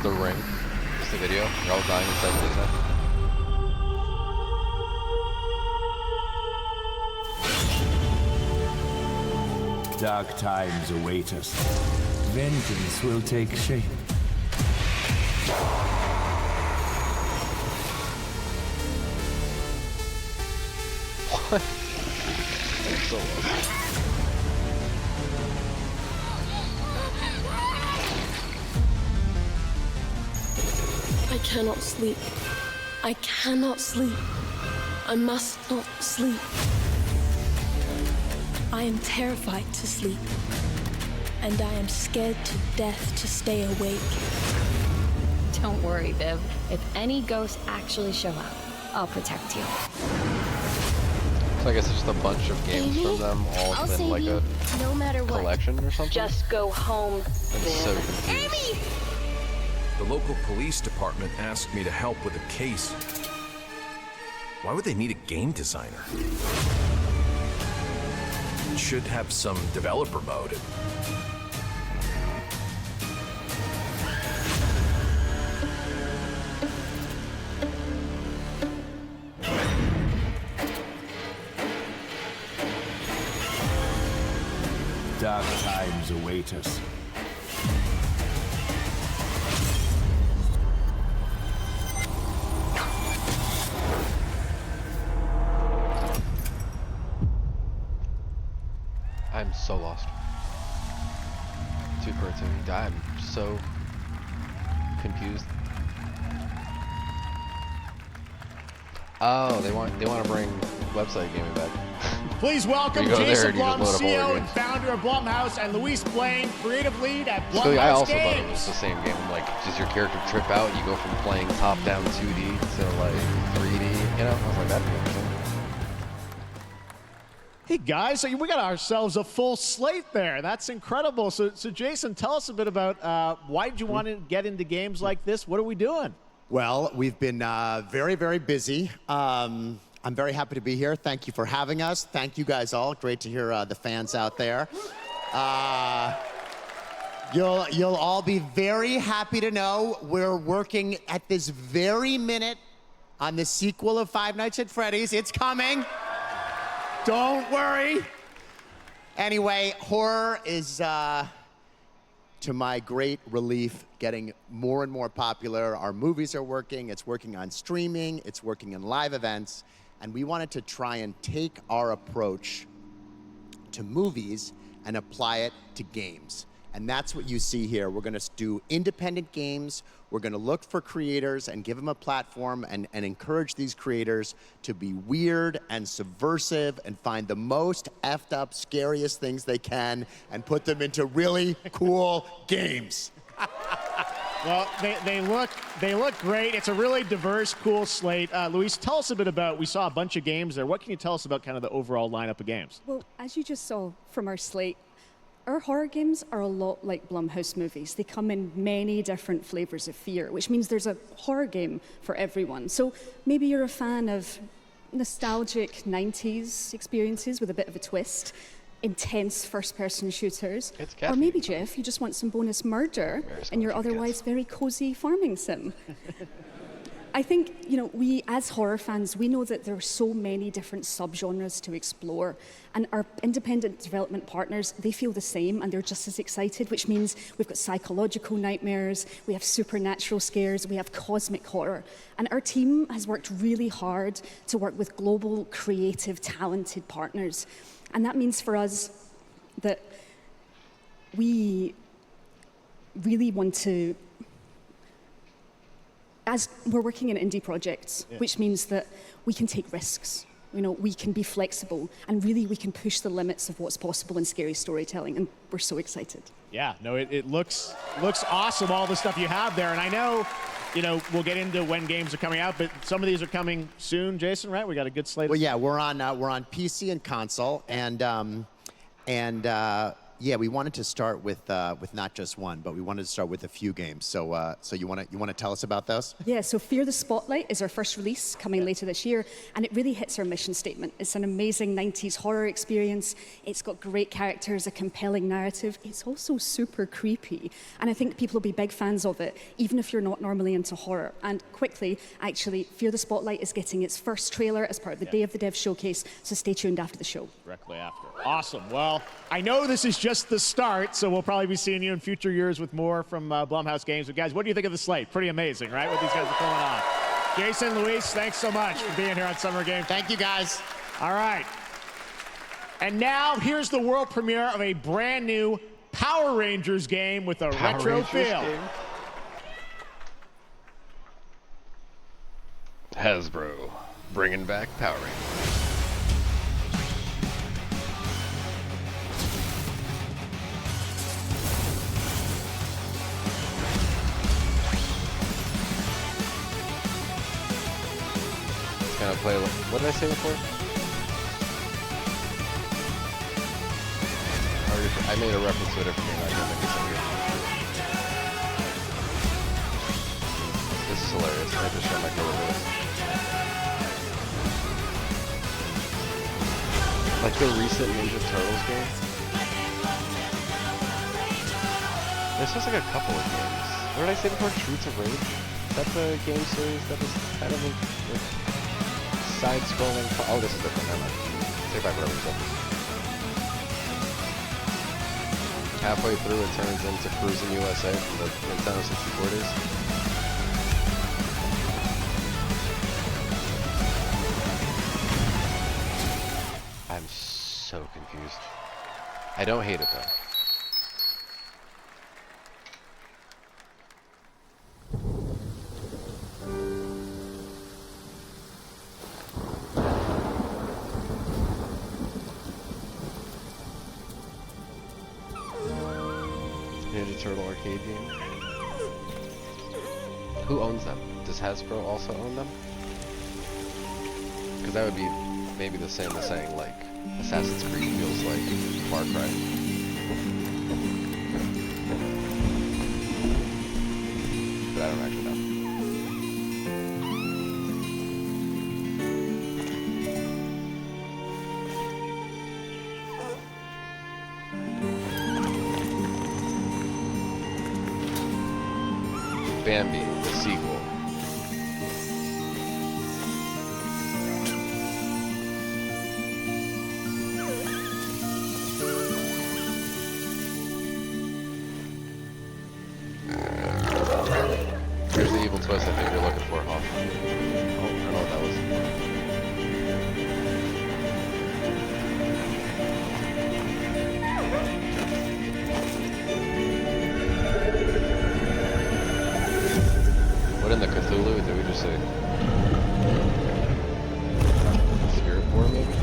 The ring. It's the video. They're all dying inside Disney. Dark times await us. Vengeance will take shape. What? That's so low. I cannot sleep. I cannot sleep. I must not sleep. I am terrified to sleep. And I am scared to death to stay awake. Don't worry, Viv. If any ghosts actually show up, I'll protect you. So I guess it's just a bunch of games from them, all in like a collection or something? Just go home, I'm so confused. The local police department asked me to help with a case. Why would they need a game designer? It should have some developer mode. Dark times await us. I'm so lost. Too cartoony. I'm so confused. Oh, they want to bring website gaming back. Please welcome Jason Blum, CEO and founder of Blumhouse, and Luis Blaine, creative lead at Blumhouse So I also Games. thought it was the same game. Like, does your character trip out? You go from playing top-down 2D to like 3D. You know, I was like, that'd be interesting. Hey guys, so we got ourselves a full slate there. That's incredible. So Jason, tell us a bit about why did you want to get into games like this? What are we doing? Well, we've been very, very busy. I'm very happy to be here. Thank you for having us. Thank you guys all. Great to hear the fans out there. You'll all be very happy to know we're working at this very minute on the sequel of Five Nights at Freddy's. It's coming. Don't worry. Anyway, horror is, to my great relief, getting more and more popular. Our movies are working. It's working on streaming. It's working in live events. And we wanted to try and take our approach to movies and apply it to games. And that's what you see here. We're going to do independent games. We're going to look for creators and give them a platform and encourage these creators to be weird and subversive and find the most effed up, scariest things they can and put them into really cool games. Well, they look great. It's a really diverse, cool slate. Luis, tell us a bit about, we saw a bunch of games there. What can you tell us about kind of the overall lineup of games? Well, as you just saw from our slate, our horror games are a lot like Blumhouse movies. They come in many different flavors of fear, which means there's a horror game for everyone. So maybe you're a fan of nostalgic 90s experiences with a bit of a twist, intense first-person shooters. Or maybe, Jeff, you just want some bonus murder in your otherwise very cozy farming sim. I think, you know, we as horror fans, we know that there are so many different subgenres to explore. And our independent development partners, they feel the same and they're just as excited, which means we've got psychological nightmares, we have supernatural scares, we have cosmic horror. And our team has worked really hard to work with global, creative, talented partners. And that means for us that we really want to, as we're working in indie projects, which means that we can take risks. You know, we can be flexible, and really we can push the limits of what's possible in scary storytelling, and we're so excited. Yeah, no, it looks awesome, all the stuff you have there. And I know, you know, we'll get into when games are coming out, but some of these are coming soon, Jason, right? We got a good slate. Well, yeah, we're on PC and console, and yeah, we wanted to start with not just one, but we wanted to start with a few games. So you want to tell us about those? Yeah, so Fear the Spotlight is our first release coming later this year, and it really hits our mission statement. It's an amazing 90s horror experience. It's got great characters, a compelling narrative. It's also super creepy, and I think people will be big fans of it, even if you're not normally into horror. And quickly, actually, Fear the Spotlight is getting its first trailer as part of the Day of the Dev showcase, so stay tuned after the show. Directly after. Awesome. Well, I know this is just the start, so we'll probably be seeing you in future years with more from Blumhouse Games. But guys, what do you think of the slate? Pretty amazing, right? What these guys are pulling on. Jason, Luis, thanks so much for being here on Summer Games. Thank you, guys. All right. And now here's the world premiere of a brand new Power Rangers game with a retro feel. Hasbro, bringing back Power Rangers. Kind of play. What did I say before? I made a reference to it. If you're not gonna make it here. This is hilarious. I have to show my coworkers. Like the recent Ninja Turtles game. This was like a couple of games. What did I say before? Streets of Rage. That's a game series that was kind of like side-scrolling. Oh, this is different. Never mind. Take back whatever you said. Halfway through, it turns into Cruising USA from the Nintendo 64 days. I'm so confused. I don't hate it though. Ninja Turtle arcade game. Who owns them? Does Hasbro also own them? Because that would be maybe the same as saying like Assassin's Creed feels like Far Cry. But I don't actually know. Bambi, the sequel. Here's the evil twist I think you're looking for, huh? Oh, I don't know what that was. What in the Cthulhu did we just say? Spirit War, maybe?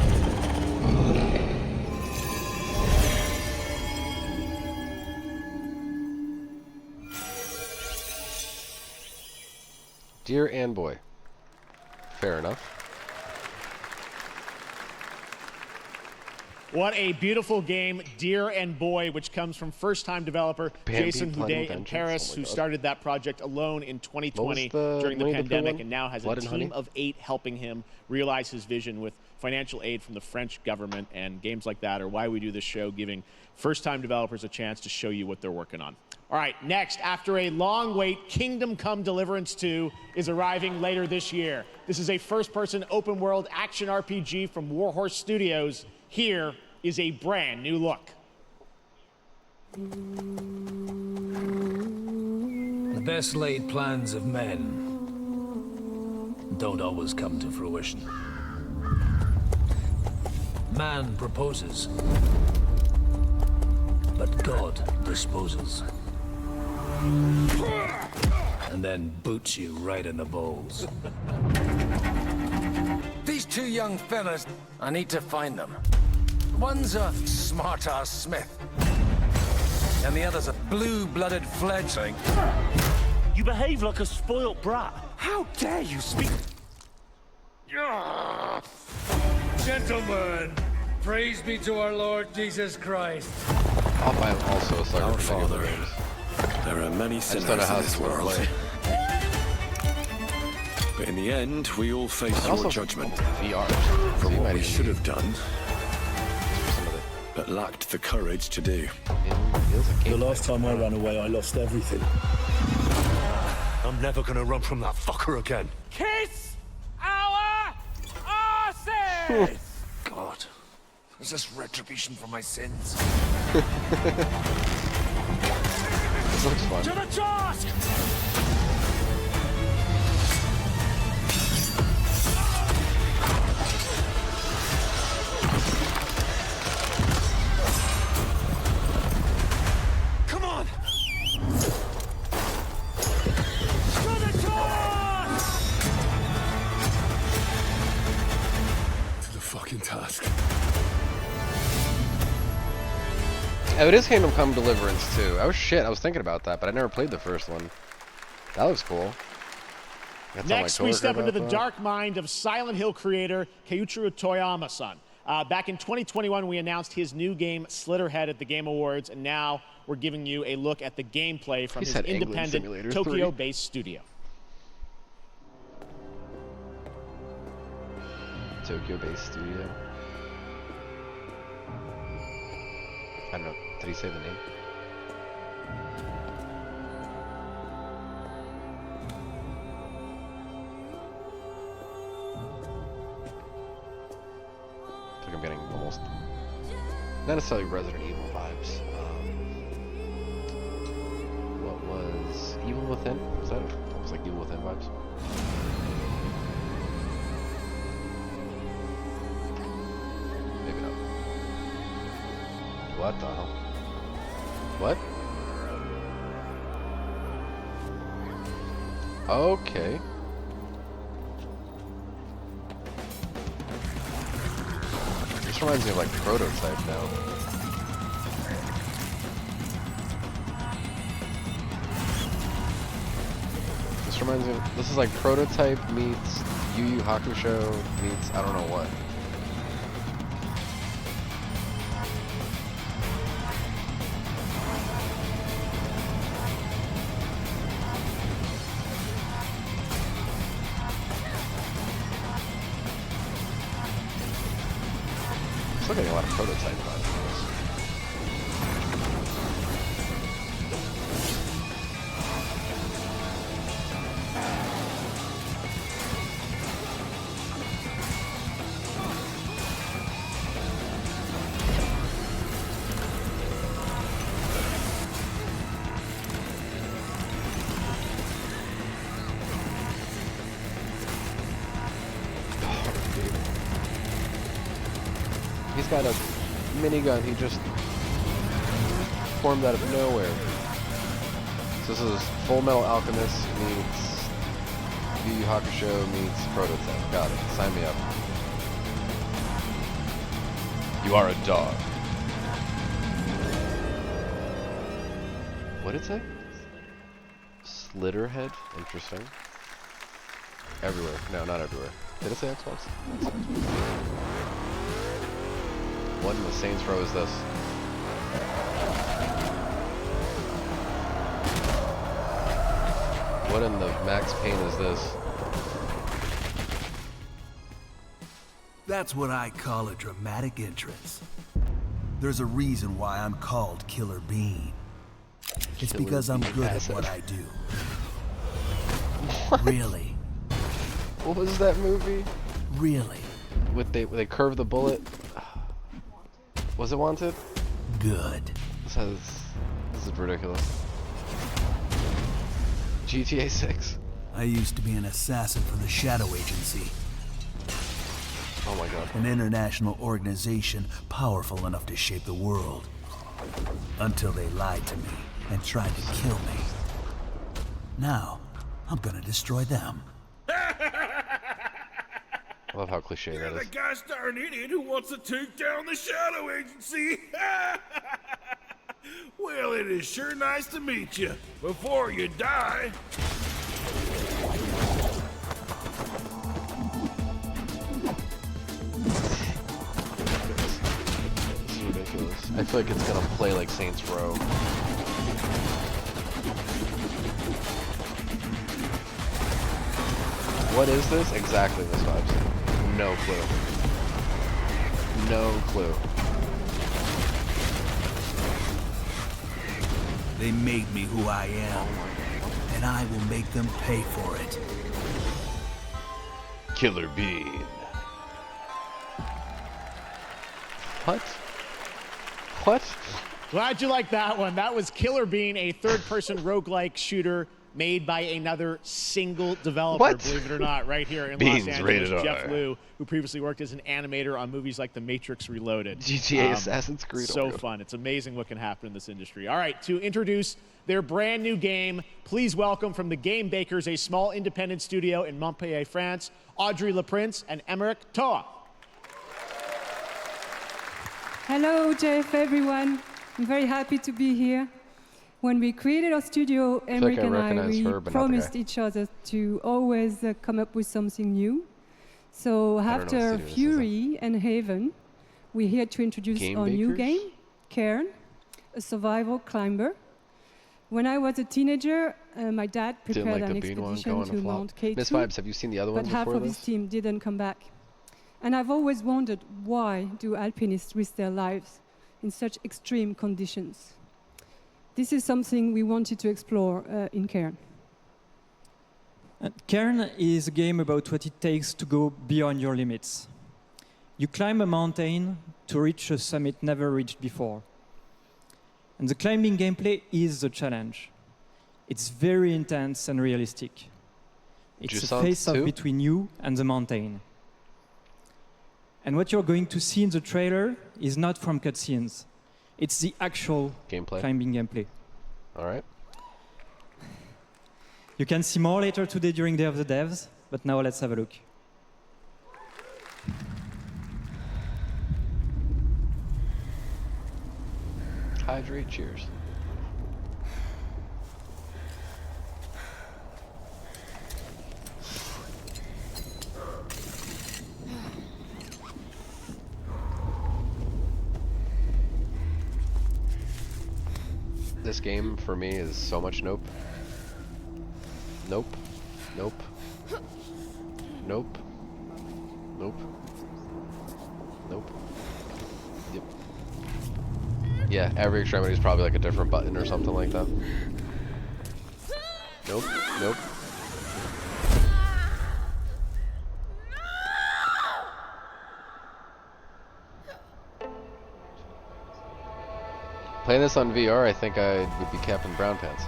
Dear and boy. Fair enough. What a beautiful game, Dear and Boy, which comes from first-time developer Jason Houdet in Paris, who started that project alone in 2020 during the pandemic and now has a team of 8 helping him realize his vision with financial aid from the French government. And games like that are why we do this show, giving first-time developers a chance to show you what they're working on. All right, next, after a long wait, Kingdom Come Deliverance 2 is arriving later this year. This is a first-person open-world action RPG from Warhorse Studios. Here is a brand new look. The best laid plans of men don't always come to fruition. Man proposes, but God disposes. And then boots you right in the balls. These two young fellas, I need to find them. One's a smart-ass Smith, and the other's a blue-blooded fledgling. You behave like a spoilt brat. How dare you speak? Gentlemen, praise be to our Lord Jesus Christ. I'm also a sucker Our for Father, video games. there are many I just don't sinners know how in this this will world. play. But in the end, we all face And your also judgment VR. for So you what might we even should need have done, some of but lacked the courage to do. The last time I ran away, I lost everything. I'm never gonna run from that fucker again. Kiss our asses! God, is this retribution for my sins? This looks fun. To the task! Come on! To the task! To the fucking task. Oh, it is Kingdom Come Deliverance too. Oh shit, I was thinking about that, but I never played the first one. That looks cool. Got Next, some, we like, step into the coworker about dark mind of Silent Hill creator Keiichiro Toyama-san. Back in 2021, we announced his new game, Slitterhead, at the Game Awards, and now we're giving you a look at the gameplay from He his said England independent Simulator 3. Tokyo-based studio. Tokyo-based studio. I don't know. Did he say the name? I think I'm getting almost not necessarily Resident Evil vibes. What was Evil Within? Was that almost like Evil Within vibes? Maybe not. What the hell? What? Okay. This reminds me of like Prototype now. This reminds me of, this is like Prototype meets Yu Yu Hakusho meets I don't know what. Still getting a lot of Prototype vibes from this. He's got a minigun he just formed out of nowhere. So this is Full Metal Alchemist meets Yu Yu Hakusho meets Prototype. Got it. Sign me up. You are a dog. What did it say? Slitterhead? Interesting. Everywhere. No, not everywhere. Did it say Xbox? It said Xbox. What in the Saints Row is this? What in the Max Payne is this? That's what I call a dramatic entrance. There's a reason why I'm called Killer Bean. It's because I'm good at what I do. Really? What was that movie? Really? They curve the bullet. Was it Wanted? Good. This is ridiculous. GTA 6. I used to be an assassin for the Shadow Agency. Oh my god. An international organization powerful enough to shape the world. Until they lied to me and tried to kill me. Now, I'm gonna destroy them. I love how cliche that You're is. the gosh darn idiot who wants to take down the Shadow Agency. Well, it is sure nice to meet you. Before you die. This is ridiculous. I feel like it's gonna play like Saints Row. What is this? Exactly this vibes. No clue. No clue. They made me who I am, and I will make them pay for it. Killer Bean. What? What? Glad you liked that one. That was Killer Bean, a third-person roguelike shooter made by another single developer, What? believe it or not, right here in Beans, Los rated Angeles. R. Jeff Liu, who previously worked as an animator on movies like The Matrix Reloaded. GTA Assassin's Creed. So fun. It's amazing what can happen in this industry. All right, to introduce their brand new game, please welcome from the Game Bakers, a small independent studio in Montpellier, France, Audrey Leprince and Emmerich Toa. Hello, Jeff, everyone. I'm very happy to be here. When we created our studio, Emmerich and I, we promised each other to always come up with something new. So after Fury and Haven, we're here to introduce our new game, Cairn, a survival climber. When I was a teenager, my dad prepared an expedition to Mount K2, Miss Vibes, have you seen the other ones but half before of this? his team didn't come back. And I've always wondered, why do alpinists risk their lives in such extreme conditions? This is something we wanted to explore in Cairn. Cairn is a game about what it takes to go beyond your limits. You climb a mountain to reach a summit never reached before. And the climbing gameplay is the challenge. It's very intense and realistic. It's a face-off between you and the mountain. And what you're going to see in the trailer is not from cutscenes. It's the actual climbing gameplay. All right. You can see more later today during Day of the Devs, but now let's have a look. Hydrate, cheers. This game for me is so much nope. Nope. Nope. Nope. Nope. Nope. Yep. Yeah, every extremity is probably like a different button or something like that. Nope. Nope. Playing this on VR, I think I would be Captain Brown Pants.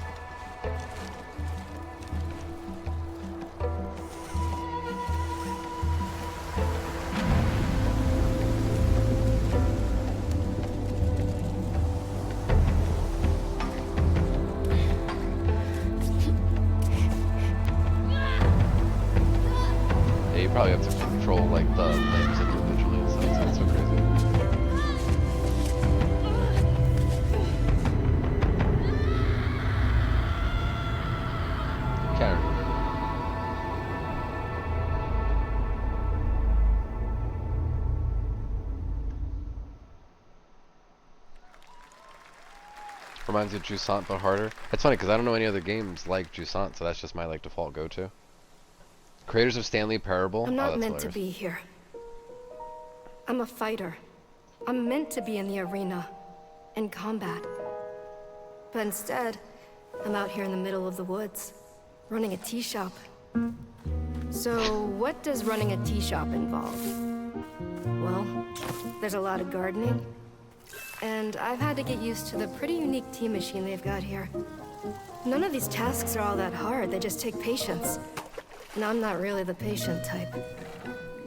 Yeah, you probably have to control like the limbs individually and stuff. That's so crazy. Reminds me of Jusant, but harder. It's funny because I don't know any other games like Jusant, so that's just my like default go-to. Creators of Stanley Parable. I'm not meant hilarious. to be here. I'm a fighter. I'm meant to be in the arena, in combat. But instead, I'm out here in the middle of the woods, running a tea shop. So, what does running a tea shop involve? Well, there's a lot of gardening, and I've had to get used to the pretty unique tea machine they've got here. None of these tasks are all that hard, they just take patience. And I'm not really the patient type,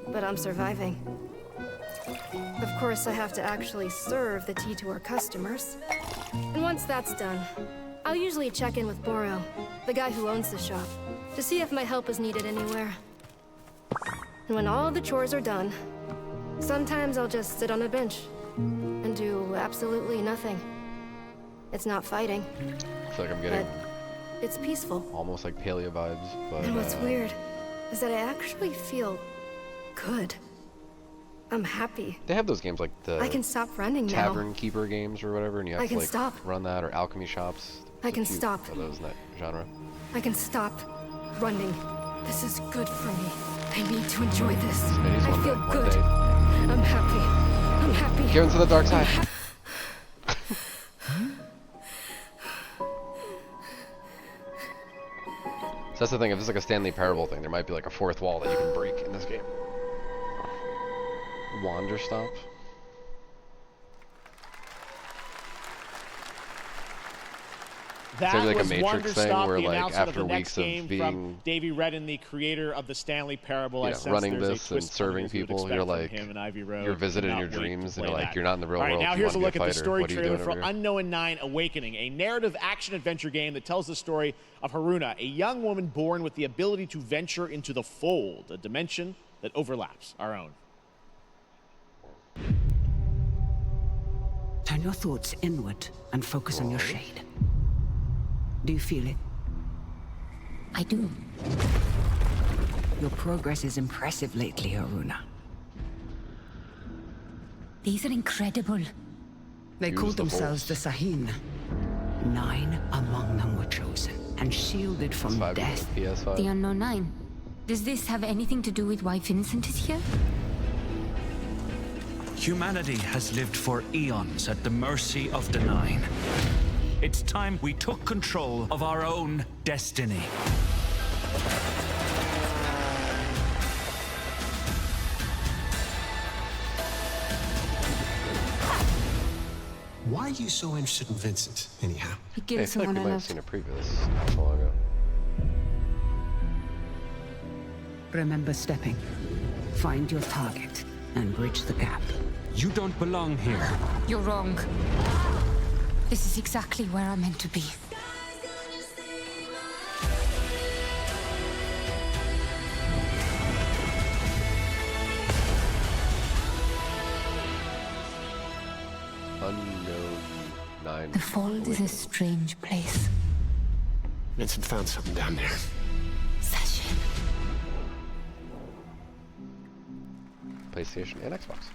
but I'm surviving. Of course, I have to actually serve the tea to our customers. And once that's done, I'll usually check in with Boro, the guy who owns the shop, to see if my help is needed anywhere. And when all the chores are done, sometimes I'll just sit on a bench and do absolutely nothing. It's not fighting. I feel like I'm getting it's peaceful. Almost like paleo vibes, but and what's weird is that I actually feel good. I'm happy. They have those games like the I can stop running now. Tavern Keeper games or whatever, and you have to like run that, or alchemy shops. I can stop. Those in that genre. I can stop running. This is good for me. I need to enjoy this. I feel good. I'm happy. I'm happy. Give into the dark side. So that's the thing, if it's like a Stanley Parable thing, there might be like a fourth wall that you can break in this game. Wander stop. That so like was a Matrix Wonder thing Stop, where the like announcement after of the weeks next of game being from Davey Redden, the creator of the Stanley Parable. I sense running there's this a and twist serving coming, as you would people, you're expect like from him and Ivy Road. you're visited in Cannot your wait to dreams and play you're like that. you're not in the real All right, world. now You here's a wanna look be at the fighter. story What are you trailer doing for over here? Unknown 9 Awakening, a narrative action-adventure game that tells the story of Haruna, a young woman born with the ability to venture into the fold, a dimension that overlaps our own. Turn your thoughts inward and focus on your shade. Do you feel it? I do. Your progress is impressive lately, Haruna. These are incredible. They called themselves the Sahin. 9 among them were chosen and shielded from death. The Unknown 9. Does this have anything to do with why Vincent is here? Humanity has lived for eons at the mercy of the 9. It's time we took control of our own destiny. Why are you so interested in Vincent, anyhow? He killed someone I might have loved. seen a previous not so long ago. Remember stepping. Find your target and bridge the gap. You don't belong here. You're wrong. This is exactly where I'm meant to be. Unknown 9. The Fold is a strange place. Vincent found something down there. Session. PlayStation and Xbox.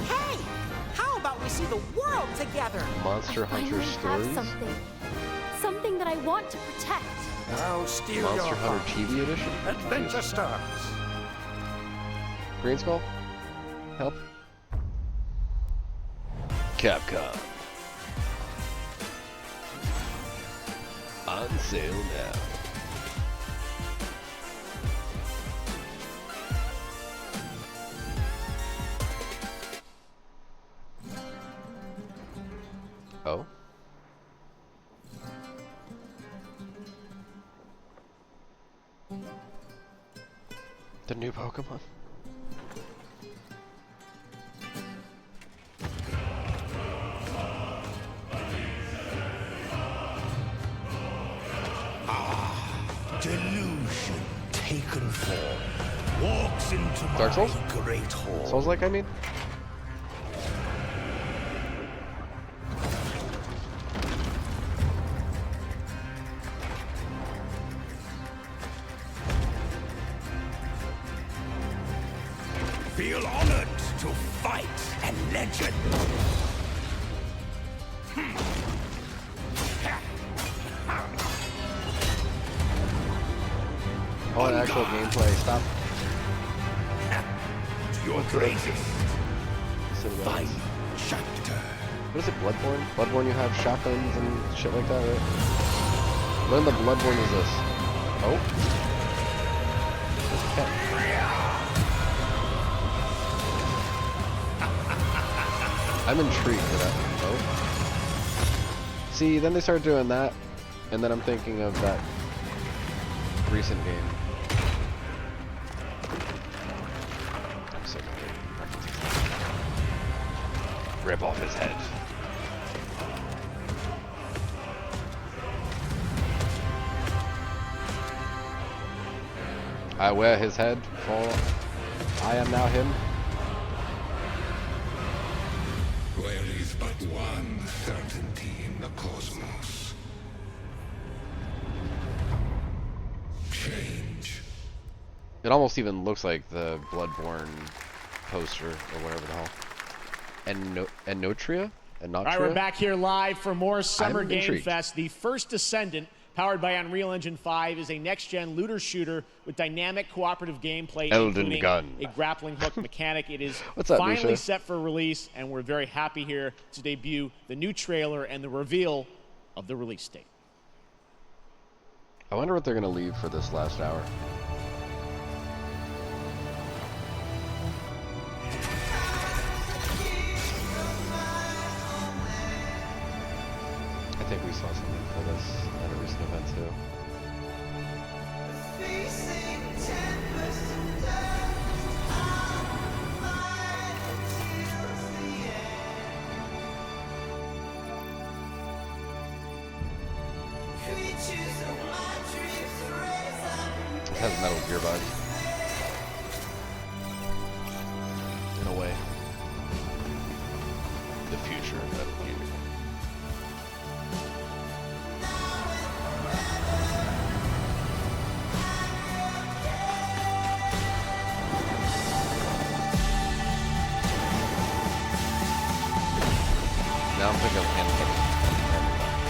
Hey! How about we see the world together? Monster Hunter Stories. Something that I want to protect. I'll steal Monster your Hunter heart. TV edition. Adventure starts. Green Skull. Help. Capcom. On sale now. Oh. The new Pokemon. Delusion taken form walks into Dark Souls? my great hall. Souls-like, I mean? Feel honored to fight a legend. I want actual gameplay. Stop. Your greatest fight chapter. What is it, Bloodborne? Bloodborne, you have shotguns and shit like that, right? What in the Bloodborne is this? Oh. Okay. I'm intrigued for that. Oh. See, then they started doing that, and then I'm thinking of that recent game. I'm so good. Rip off his head. I wear his head, for I am now him. There is but one certainty in the cosmos. Change. It almost even looks like the Bloodborne poster, or whatever the hell. Enotria? All right, we're back here live for more Summer Game intrigued. Fest. The First Descendant, powered by Unreal Engine 5, is a next-gen looter shooter with dynamic cooperative gameplay, Elden including Gun. a grappling hook mechanic. It is What's up, finally Misha? set for release, and we're very happy here to debut the new trailer and the reveal of the release date. I wonder what they're going to leave for this last hour. I think we saw something for this at a recent event too. It has Metal Gear vibes. In a way. The future of Metal Gear. Now I'm thinking of Anthem.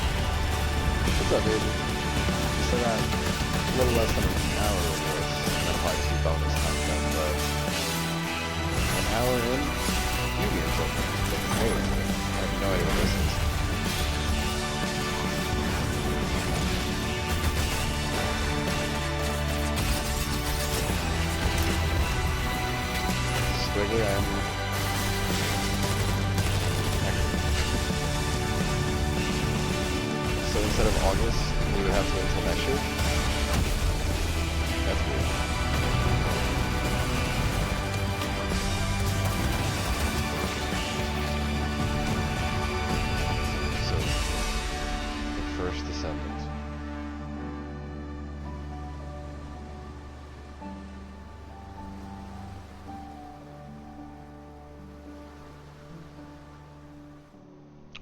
What's up, baby? So got a little less than an hour of this. And then probably some bonus content, but an hour in, you get something. I have no idea what this is. Squiggly, So instead of August, we would have to wait until next year? That's weird. So, the First Descendant.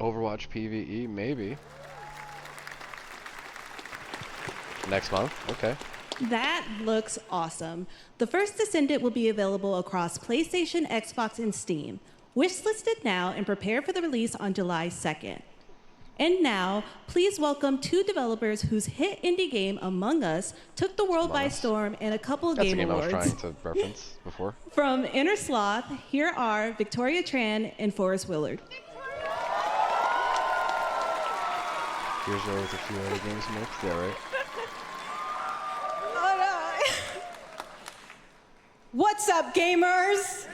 Overwatch PvE, maybe. Next month? Okay. That looks awesome. The First Descendant will be available across PlayStation, Xbox, and Steam. Wishlisted now and prepare for the release on July 2nd. And now, please welcome two developers whose hit indie game, Among Us, took the world by storm in a couple of That's game a game awards. I was trying to reference before. From Inner Sloth, here are Victoria Tran and Forrest Willard. Here's where with a few other games mixed. Yeah, right? What's up, gamers?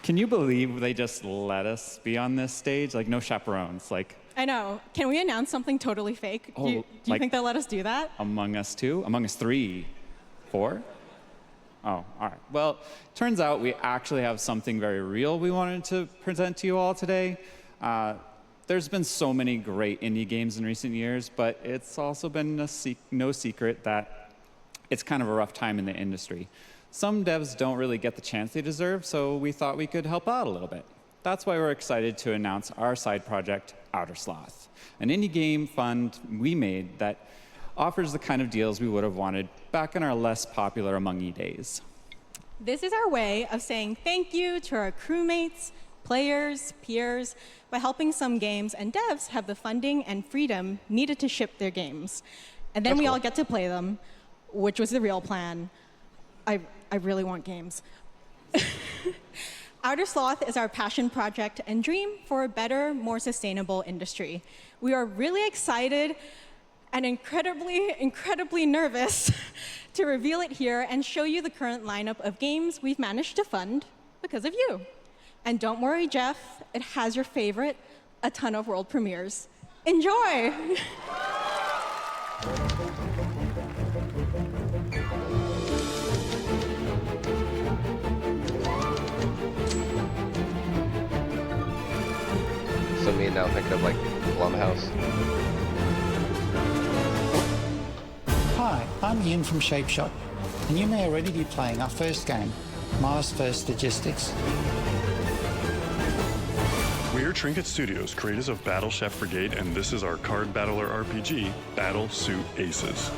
Can you believe they just let us be on this stage? Like, no chaperones. Like, I know. Can we announce something totally fake? Do you like- think they'll let us do that? Among Us 2? Among Us 3? 4? Oh, all right. Well, turns out we actually have something very real we wanted to present to you all today. There's been so many great indie games in recent years, but it's also been no secret that it's kind of a rough time in the industry. Some devs don't really get the chance they deserve, so we thought we could help out a little bit. That's why we're excited to announce our side project, Outer Sloth, an indie game fund we made that offers the kind of deals we would have wanted back in our less popular Among E days. This is our way of saying thank you to our crewmates, players, peers, by helping some games and devs have the funding and freedom needed to ship their games. And then we all get to play them, which was the real plan. I really want games. Outer Sloth is our passion project and dream for a better, more sustainable industry. We are really excited and incredibly nervous to reveal it here and show you the current lineup of games we've managed to fund because of you. And don't worry, Jeff, it has your favorite, a ton of world premieres. Enjoy! So me now thinking of like Blumhouse. Hi, I'm Ian from Shapeshot, and you may already be playing our first game, Mars First Logistics. We're Trinket Studios, creators of Battle Chef Brigade, and this is our card battler RPG, Battle Suit Aces.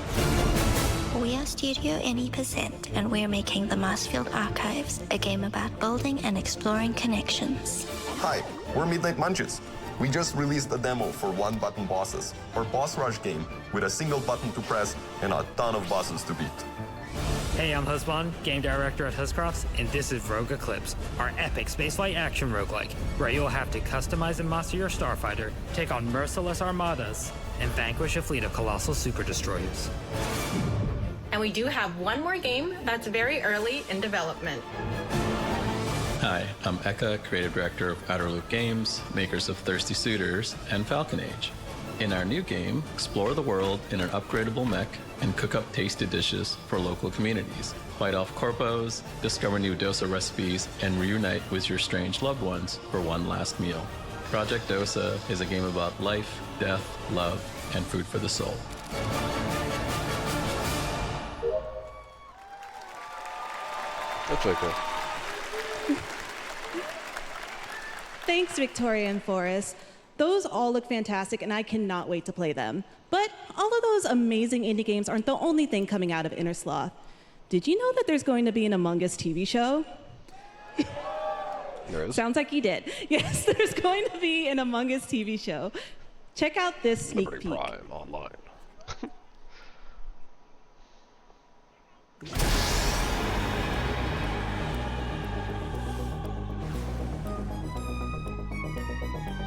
We are Studio Any%, and we're making the Marsfield Archives, a game about building and exploring connections. Hi, we're Midnight Munches. We just released a demo for one-button bosses, our boss rush game with a single button to press and a ton of bosses to beat. Hey, I'm Husband, game director at Huscrofts, and this is Rogue Eclipse, our epic spaceflight action roguelike, where you'll have to customize and master your starfighter, take on merciless armadas, and vanquish a fleet of colossal super destroyers. And we do have one more game that's very early in development. Hi, I'm Eka, creative director of Outer Loop Games, makers of Thirsty Suitors and Falcon Age. In our new game, explore the world in an upgradable mech and cook up tasty dishes for local communities. Fight off corpos, discover new dosa recipes, and reunite with your strange loved ones for one last meal. Project Dosa is a game about life, death, love, and food for the soul. That's really cool. Thanks, Victoria and Forrest. Those all look fantastic, and I cannot wait to play them. But all of those amazing indie games aren't the only thing coming out of Inner Sloth. Did you know that there's going to be an Among Us TV show? There is? Sounds like you did. Yes, there's going to be an Among Us TV show. Check out this sneak Liberty peek. Prime online.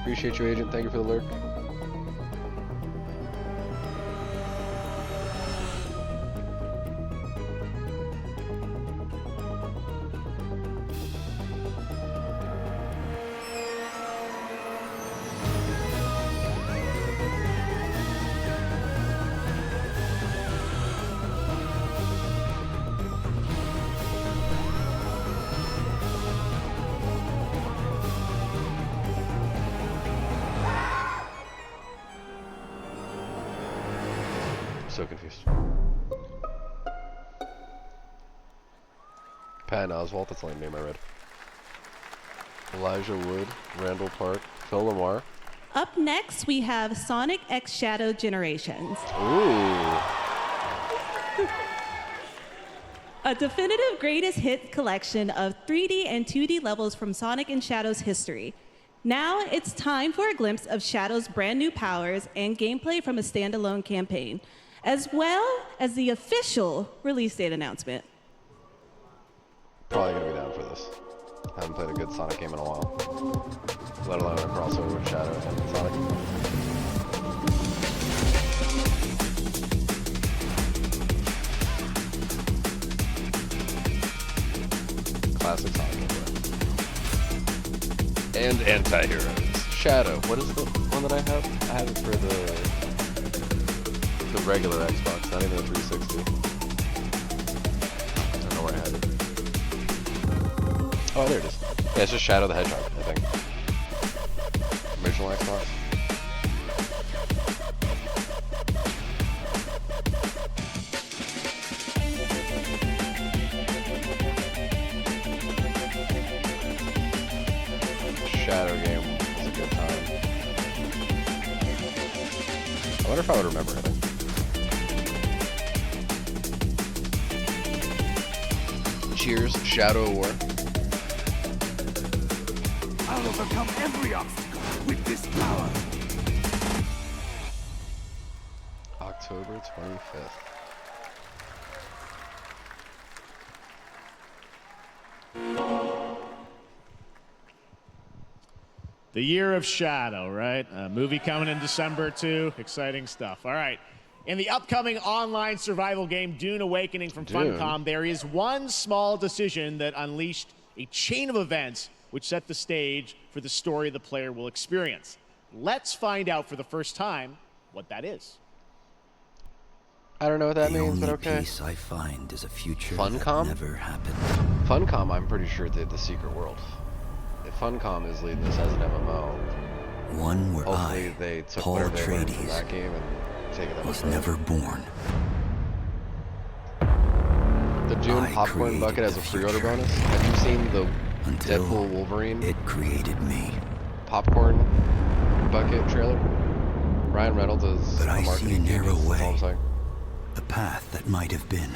Appreciate you, Agent. Thank you for the lurk. So confused. Patton Oswalt, that's the only name I read. Elijah Wood, Randall Park, Phil Lamar. Up next, we have Sonic X Shadow Generations. Ooh. A definitive greatest hit collection of 3D and 2D levels from Sonic and Shadow's history. Now it's time for a glimpse of Shadow's brand new powers and gameplay from a standalone campaign, as well as the official release date announcement. Probably gonna be down for this. I haven't played a good Sonic game in a while, let alone a crossover with Shadow and Sonic. Classic Sonic gameplay. And anti-heroes. Shadow. What is the one that I have? I have it for the regular Xbox, not even the 360. I don't know where I had it. Oh, there it is. Yeah, it's just Shadow the Hedgehog, I think. Original Xbox. Shadow game was a good time. I wonder if I would remember it. Cheers, Shadow War. I'll overcome every obstacle with this power. October 25th. The Year of Shadow, right? A movie coming in December, too. Exciting stuff. All right. In the upcoming online survival game, Dune Awakening from Funcom, there is one small decision that unleashed a chain of events which set the stage for the story the player will experience. Let's find out for the first time what that is. I don't know what that means, but okay. The only peace I find is a future Funcom? that never happened. Funcom, I'm pretty sure did The Secret World. If Funcom is leading this as an MMO, one where hopefully they took whatever they learned from that game and taken it was never born. The Dune popcorn bucket as a pre-order bonus. Have you seen the Deadpool Wolverine? It created me. Popcorn bucket trailer. Ryan Reynolds is but I see a narrow way. A path that might have been.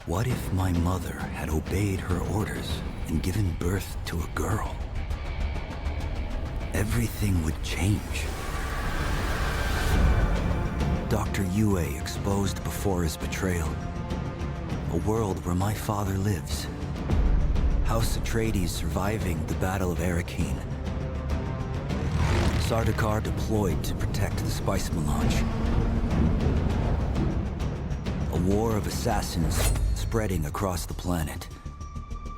What if my mother had obeyed her orders and given birth to a girl? Everything would change. Dr. Yue exposed before his betrayal. A world where my father lives. House Atreides surviving the Battle of Arrakeen. Sardaukar deployed to protect the spice melange. A war of assassins spreading across the planet.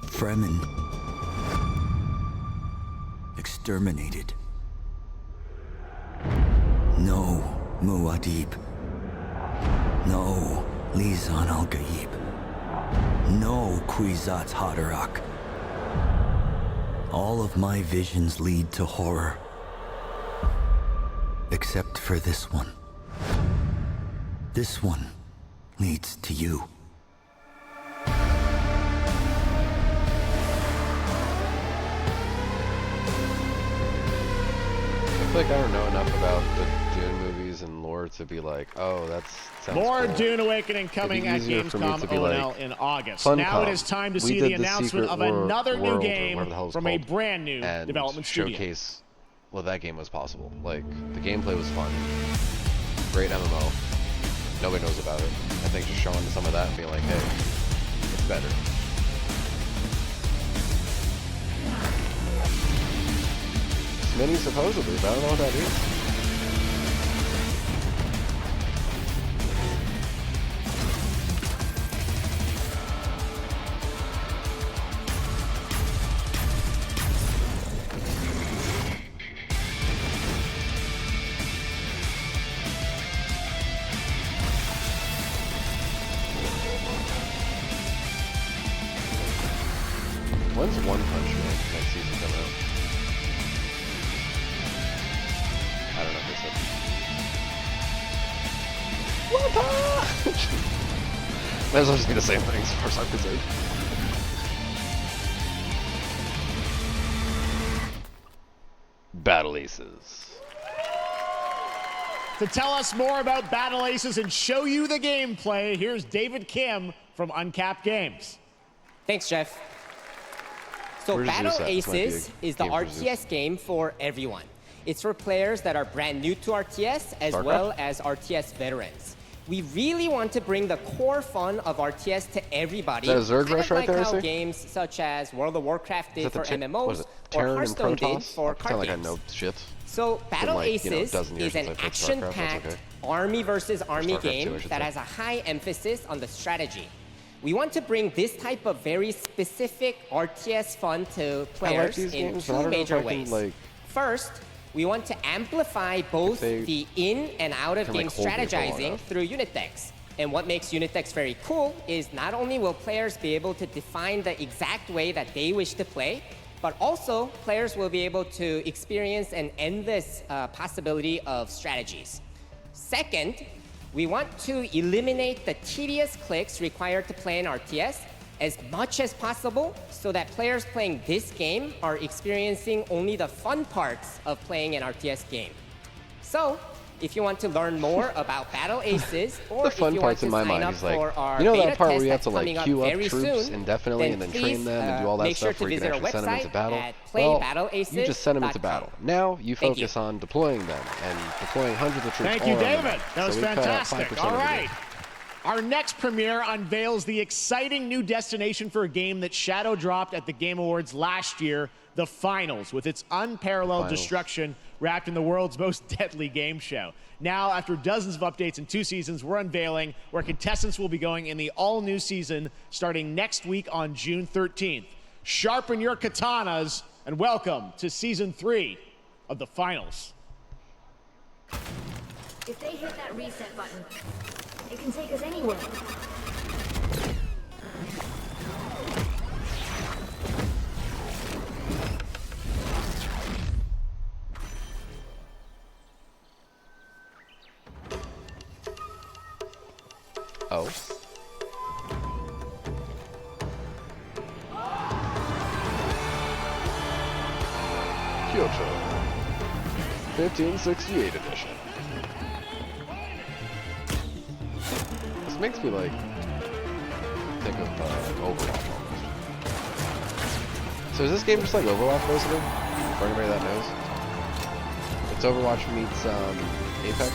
Fremen exterminated. No Muad'Dib. No Lisan al-Gaib. No Kwisatz Haderach. All of my visions lead to horror. Except for this one. This one leads to you. I feel like I don't know enough about the Dune movies and lore to be like, oh, that's sounds more cool. Dune Awakening coming at Gamescom ONL in August. Now it is time to see the announcement of another new game from a brand new development studio. Showcase well that game was possible. Like the gameplay was fun. Great MMO. Nobody knows about it. I think just showing some of that and being like, hey, it's better. Mini supposedly, but I don't know what that is. When's One Punch Man next season coming out? I don't know if it's One Punch! Might as well just be the same thing as far as I'm concerned. Battle Aces. To tell us more about Battle Aces and show you the gameplay, here's David Kim from Uncapped Games. Thanks, Jeff. So Battle Aces is the RTS game for everyone. It's for players that are brand new to RTS as well as RTS veterans. We really want to bring the core fun of RTS to everybody. Is that a Zerg Rush right there, like how games such as World of Warcraft did for MMOs or Hearthstone did for card like games. I know shit. So Battle Aces is an action-packed army versus army game that has a high emphasis on the strategy. We want to bring this type of very specific RTS fun to players in two major ways. First, we want to amplify both the in and out of game strategizing through unit decks. And what makes unit decks very cool is not only will players be able to define the exact way that they wish to play, but also players will be able to experience an endless possibility of strategies. Second, we want to eliminate the tedious clicks required to play an RTS as much as possible so that players playing this game are experiencing only the fun parts of playing an RTS game. So, if you want to learn more about Battle Aces, or if you want to sign up for our beta test that's coming up very soon, indefinitely and then train them and do all that stuff where you can actually send them into battle. Well, you just send them into battle. Now you focus on deploying them and deploying hundreds of troops. Thank you, David. That was fantastic. All right. Our next premiere unveils the exciting new destination for a game that shadow dropped at the Game Awards last year the finals, with its unparalleled destruction wrapped in the world's most deadly game show. Now, after dozens of updates in 2 seasons, we're unveiling where contestants will be going in the all-new season starting next week on June 13th. Sharpen your katanas and welcome to Season 3 of the finals. If they hit that reset button, it can take us anywhere. Oh. Kyoto. 1568 edition. This makes me like think of Overwatch almost. So is this game just like Overwatch basically? For anybody that knows, it's Overwatch meets Apex.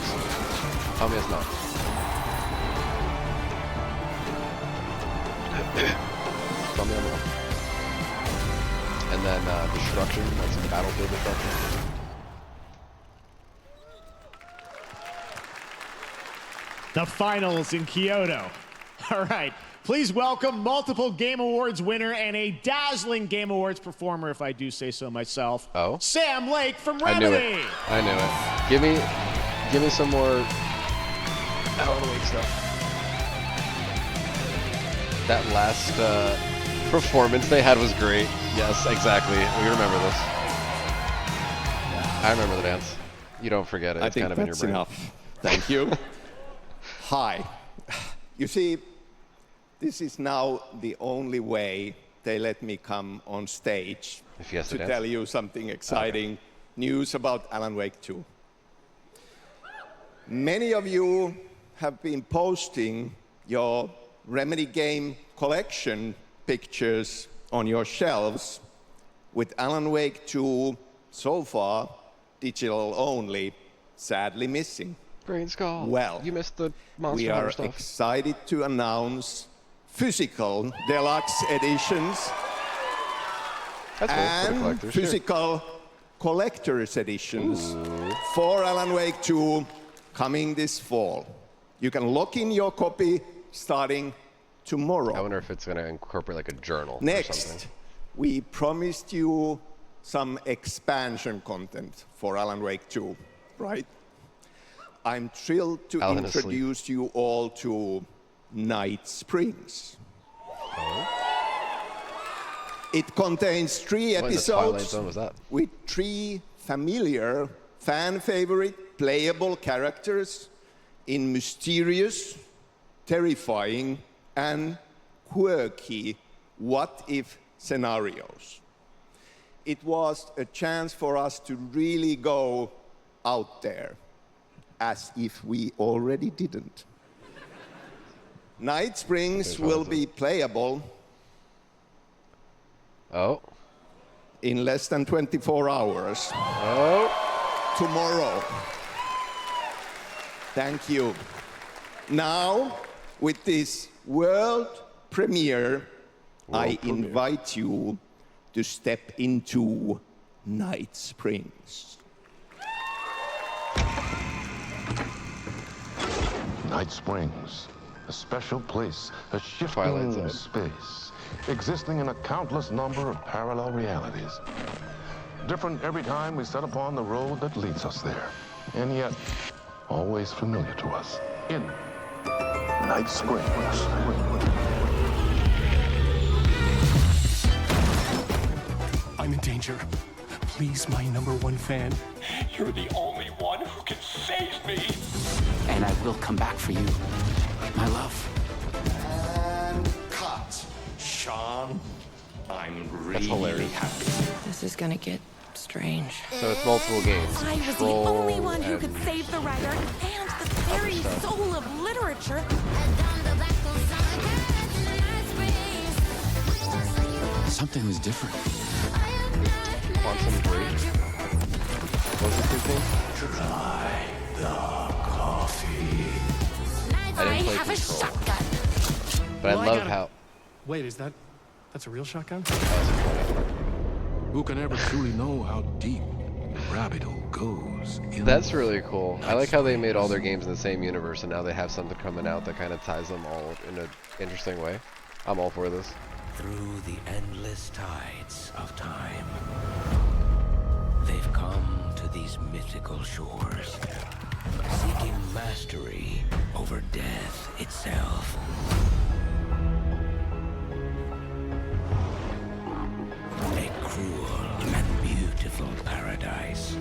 Tell me it's not. Tell me I'm wrong. And then Destruction, that's the Battlefield Destruction. The finals in Kyoto. All right, please welcome multiple Game Awards winner and a dazzling Game Awards performer, if I do say so myself. Oh? Sam Lake from Remedy. I knew it. Give me some more Alan Wake stuff. That last performance they had was great. Yes, exactly. We remember this. I remember the dance. You don't forget it. It's kind of in your brain. Enough. Thank you. Hi. You see, this is now the only way they let me come on stage to tell you something exciting news about Alan Wake 2. Many of you have been posting your Remedy game collection pictures on your shelves with Alan Wake 2 so far digital only, sadly missing. Green Skull. Well, you missed the Monster we are Hunter stuff. excited to announce physical deluxe editions and physical collector's editions for Alan Wake 2 coming this fall. You can lock in your copy starting tomorrow. I wonder if it's going to incorporate like a journal or Next, something. we promised you some expansion content for Alan Wake 2, right? I'm thrilled to introduce you all to Night Springs. It contains 3 episodes with 3 familiar, fan-favorite, playable characters in mysterious, terrifying, and quirky what-if scenarios. It was a chance for us to really go out there, as if we already didn't. Night Springs will be playable in less than 24 hours. Tomorrow. Thank you. Now, with this world premiere, I invite you to step into Night Springs. Night Springs, a special place, a shifting space, existing in a countless number of parallel realities. Different every time we set upon the road that leads us there, and yet always familiar to us. In Night Springs. I'm in danger. Please, my #1 fan. You're the only one who can save me. And I will come back for you, my love. And cut. Sean, I'm really happy. This is gonna get strange. So it's multiple games. I was the only one who could save the writer and the very soul of literature. Something was different. Quantum Break. What was this name? Try the coffee. I didn't play have Control. a shotgun. But Well, I love how... Wait, that's a real shotgun? Who can ever truly know how deep the rabbit hole goes? That's really cool. I like how they made all their games in the same universe, and now they have something coming out that kind of ties them all in an interesting way. I'm all for this. Through the endless tides of time, they've come to these mythical shores, seeking mastery over death itself. A cruel and beautiful paradise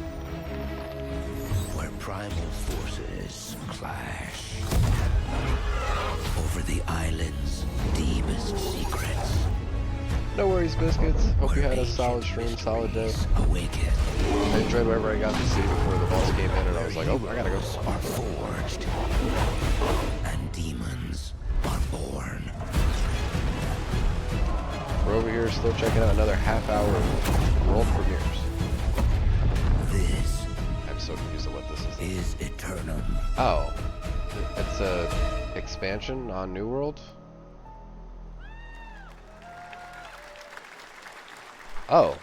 where primal forces clash over the island's deepest secrets. No worries, Biscuits. Hope you had a solid stream, solid day. I enjoyed whatever I got to see before the boss came in, and I was like, oh, I gotta go. Are forged, and demons are born. We're over here still checking out another half-hour of world premieres. This I'm so confused at what this is Eternum. Oh, it's a expansion on New World. Oh.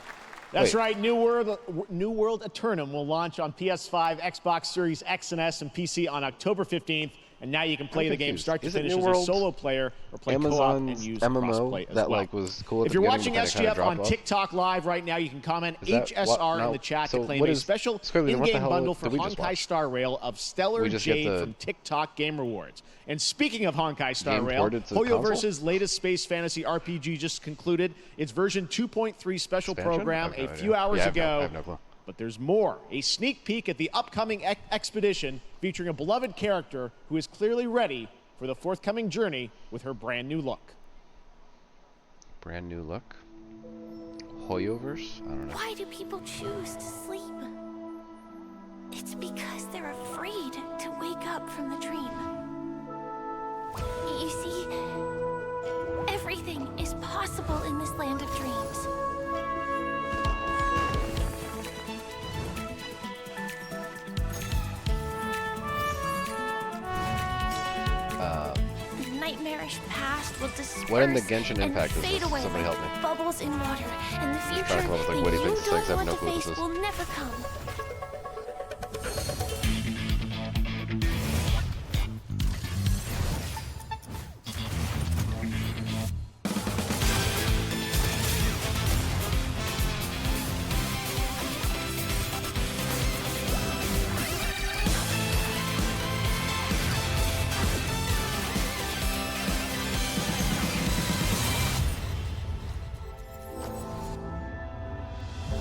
That's wait. right. New World Eternum will launch on PS5, Xbox Series X and S, and PC on October 15th. And now you can play the game start to finish as a solo player or play co-op and use crossplay as that well. like was cool. At If the you're beginning, watching but then it SGF on dropped off? TikTok Live right now, you can comment Is that HSR what? in the chat So to claim what a is- special Scruffy, then what the in-game hell bundle for did we just Honkai watch? Star Rail of Stellar We just get Jade the from TikTok Game Rewards. And speaking of Honkai Star Game Rail, ported to the Hoyoverse's latest space fantasy RPG just concluded its version 2.3 special Expansion? program Okay, a few hours I ago. have no clue. But there's more. A sneak peek at the upcoming expedition featuring a beloved character who is clearly ready for the forthcoming journey with her brand new look. Brand new look. Hoyoverse? I don't know. Why do people choose to sleep? It's because they're afraid to wake up from the dream. You see, everything is possible in this land of dreams. The nightmarish past will disperse What in the Genshin and Impact is fade this? away Somebody like help me. bubbles in water, and the Trying future to come up with, like, that witty you things to say, 'cause I have don't no want clue to what face this is. will never come.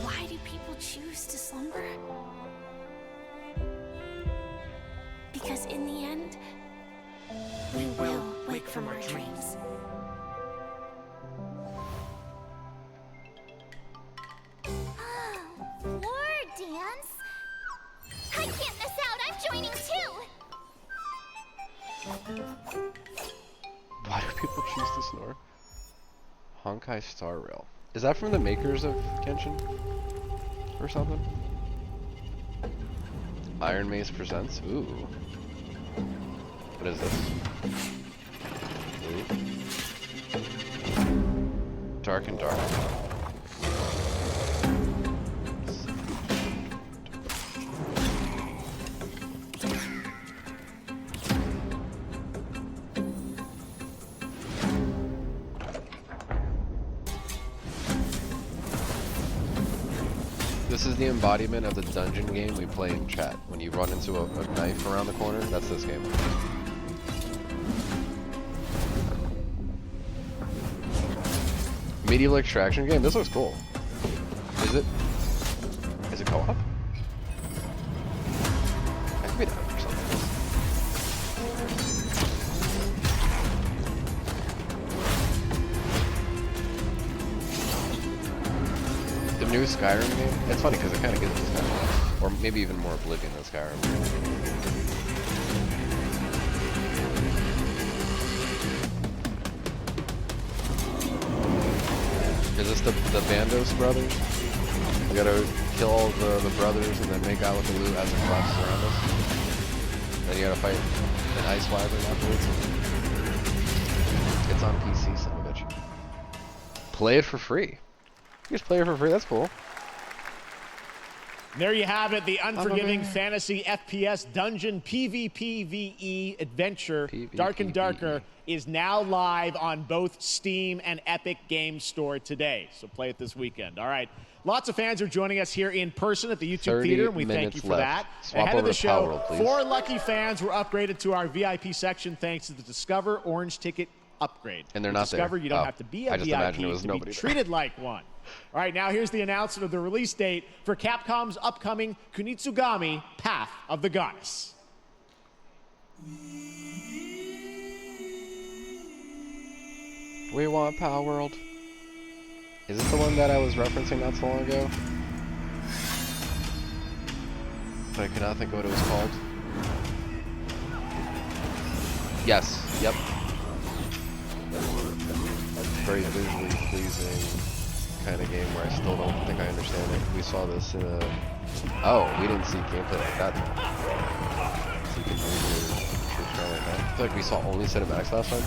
Why do people choose to slumber? Because in the end, we will wake from our dreams. War dance? I can't miss out. I'm joining too. Why do people choose to snore? Honkai Star Rail. Is that from the makers of Genshin? Or something? Iron Mace presents? Ooh. What is this? Ooh. Dark and Dark. This is the embodiment of the dungeon game we play in chat. When you run into a knife around the corner, that's this game. Medieval extraction game? This looks cool. Is it? Is it co-op? I could be down for something. The new Skyrim game? It's funny because it kind of gives us Skyrim. Or maybe even more Oblivion than Skyrim. Is this the Bandos brothers? We gotta kill all the brothers and then make out with the loot as it crosses around us. Then you gotta fight an ice wyvern afterwards. It's on PC, son of a bitch. Play it for free. You just play it for free. That's cool. There you have it, the unforgiving fantasy FPS dungeon PvPvE adventure, Dark and Darker, is now live on both Steam and Epic Games Store today. So play it this weekend. All right. Lots of fans are joining us here in person at the YouTube Theater, and we thank you for that. Ahead of the show, 4 lucky fans were upgraded to our VIP section thanks to the Discover Orange Ticket upgrade. And they're not Discover, there. You don't have to be a VIP to be treated like one. All right, now here's the announcement of the release date for Capcom's upcoming Kunitsugami Path of the Goddess. We want Power World. Is this the one that I was referencing not so long ago? But I could not think of what it was called. Yes, yep. Very visually pleasing kind of game where I still don't think I understand it. We saw this in a... Oh, we didn't see gameplay like that. So you can move your trailer like that. I feel like we saw only cinematics last time.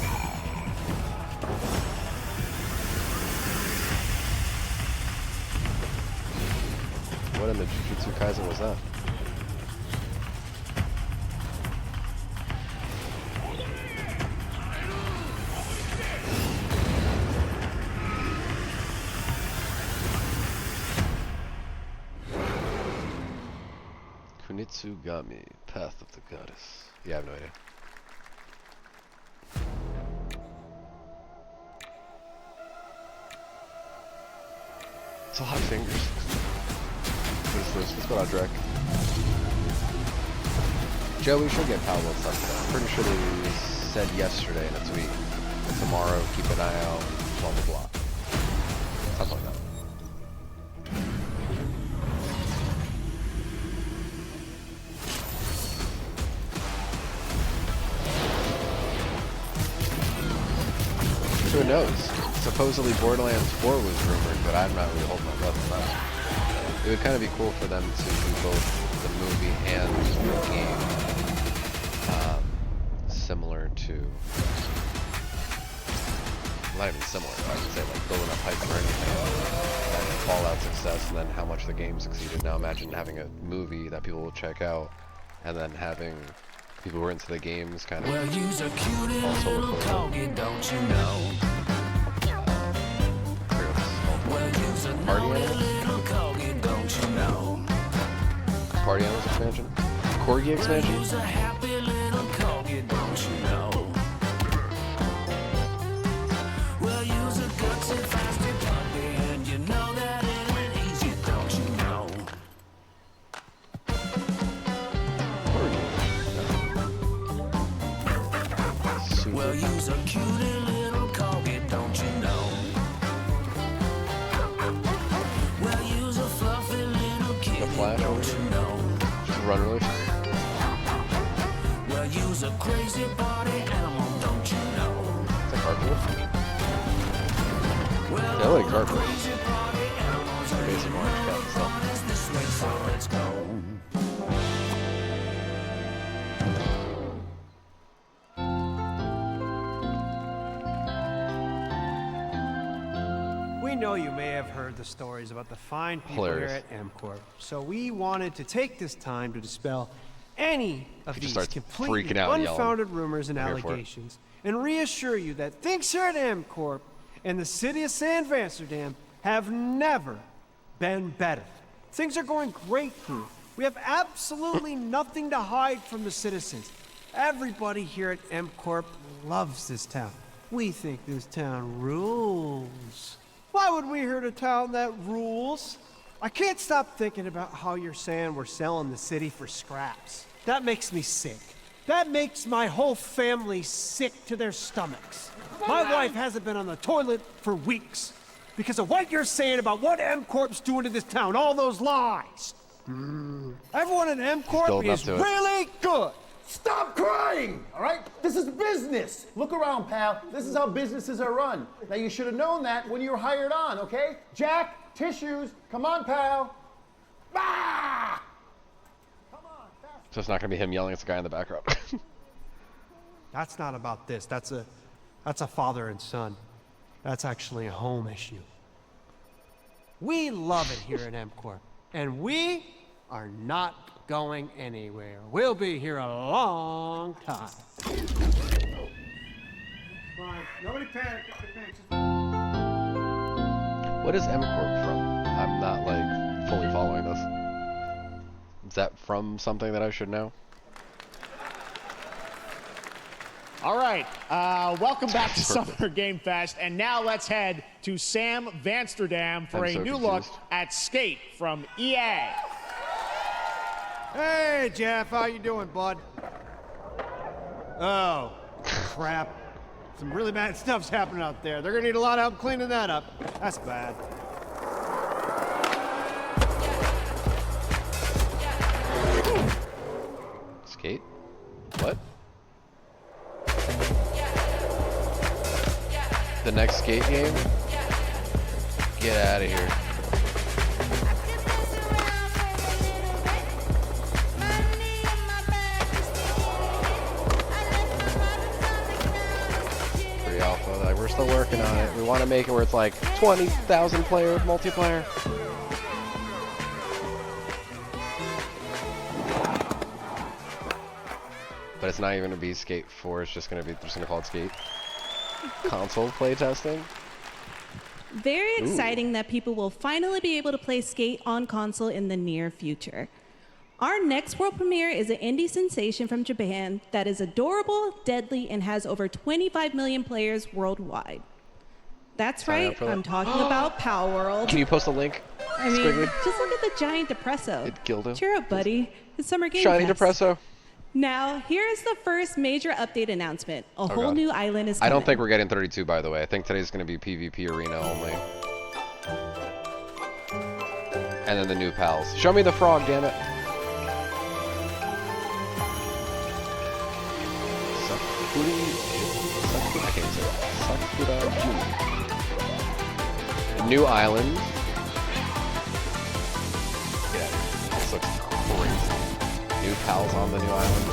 What in the Jujutsu Kaisen was that? Kunitsugami, Path of the Goddess. Yeah, I have no idea. It's a lot of fingers. Let's go out, Drek. Joe, we should get Power World stuff today. I'm pretty sure they said yesterday in a tweet. Tomorrow, keep an eye out, blah blah blah. Something like that. Who knows? Supposedly Borderlands 4 was rumored, but I'm not really holding my breath on that. It would kind of be cool for them to do both the movie and the game similar to... Not even similar, I would say, like building up hype for anything. And Fallout success, and then how much the game succeeded. Now imagine having a movie that people will check out, and then having people who are into the games kind of also look forward to it. Don't you know? Party Animals? Party Animals expansion? Corgi expansion? Well, you's a cutie little corgi, don't you know? Well, you's a fluffy little kitty, don't you know? Run really fast. Well, you's a crazy party animal, don't you know? Is that cardboard? Well, yeah, I like cardboard. Crazy party animals are basic orange cat stuff. this way, so let's go. We know you may have heard the stories about the fine people here at MCorp, so we wanted to take this time to dispel any of these completely unfounded rumors and allegations, and reassure you that things here at MCorp and the city of San Amsterdam have never been better. Things are going great here. We have absolutely nothing to hide from the citizens. Everybody here at MCorp loves this town. We think this town rules. Why would we hurt a town that rules? I can't stop thinking about how you're saying we're selling the city for scraps. That makes me sick. That makes my whole family sick to their stomachs. My wife hasn't been on the toilet for weeks because of what you're saying about what MCorp's doing to this town, all those lies. Everyone at MCorp is really good. Stop crying, all right? This is business. Look around, pal. This is how businesses are run. Now, you should have known that when you were hired on, okay? Jack, tissues. Come on, pal. Ah! So it's not going to be him yelling at the guy in the background. That's not about this. That's a father and son. That's actually a home issue. We love it here at MCorp. And we are not going anywhere. We'll be here a long time. Fine. Nobody panic. What is MCorp from? I'm not like fully following this. Is that from something that I should know? All right, welcome back to Summer Game Fest, and now let's head to Sam Vansterdam for a new look at Skate from EA. Hey, Jeff, how you doing, bud? Oh, crap. Some really bad stuff's happening out there. They're gonna need a lot of help cleaning that up. That's bad. Skate? What? The next Skate game? Get out of here. Pre-alpha, like we're still working on it. We want to make it where it's like 20,000 player multiplayer. But it's not even gonna be Skate 4. It's just gonna be call it Skate. Console playtesting. Very exciting that people will finally be able to play Skate on console in the near future. Our next world premiere is an indie sensation from Japan that is adorable, deadly, and has over 25 million players worldwide. That's right, I'm talking about Power World. Can you post a link? I mean, just look at the giant depresso. Gildo. Cheer up, buddy. It's Summer Game Shiny Fest. depresso. Now, here's the first major update announcement. A whole new island is coming. I don't think we're getting 32, by the way. I think today's going to be PvP arena only. And then the new pals. Show me the frog, damn it. I can't say it. Sakura New island. Yeah, this looks crazy. New pals on the new island too.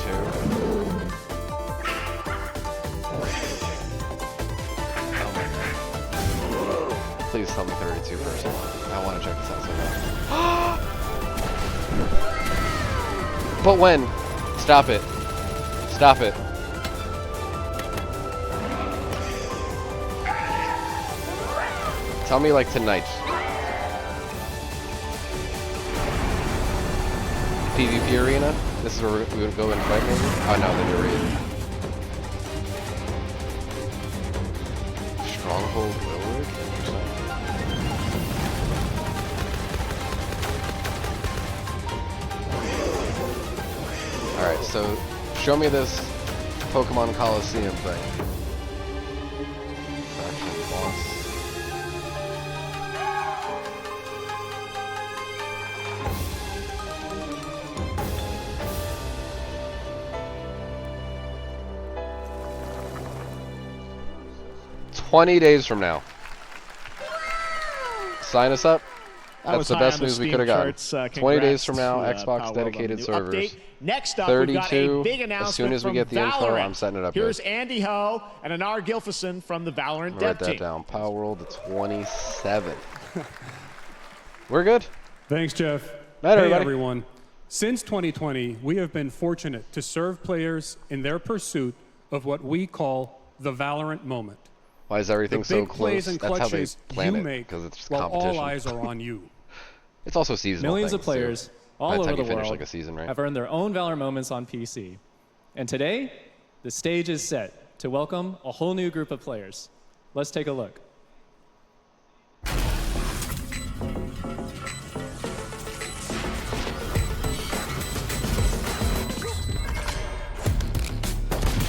Oh my god. Please tell me 32 person. I want to check this out so bad. But when? Stop it. Stop it. Tell me like tonight. PvP arena? This is where we would go and fight maybe? Oh no, the new arena. Stronghold Willard? Alright, so show me this Pokemon Coliseum thing. Faction boss. $20 days from now. Sign us up. That's the best news we could have gotten. 20 days from now, Xbox dedicated servers. Next up, we've got a big announcement as soon as we get the info, I'm setting it up. Here's Andy Ho and Anar Gilfison from the Valorant dev team. Write that down. Power World the 27th. We're good. Thanks, Jeff. Night, hey, everybody. Everyone. Since 2020, we have been fortunate to serve players in their pursuit of what we call the Valorant moment. Why is everything so close? And That's how they plan it, make because it's just while competition. all eyes are on you. It's also seasonal. Millions of players all over the world like a season, right? have earned their own Valorant moments on PC. And today, the stage is set to welcome a whole new group of players. Let's take a look.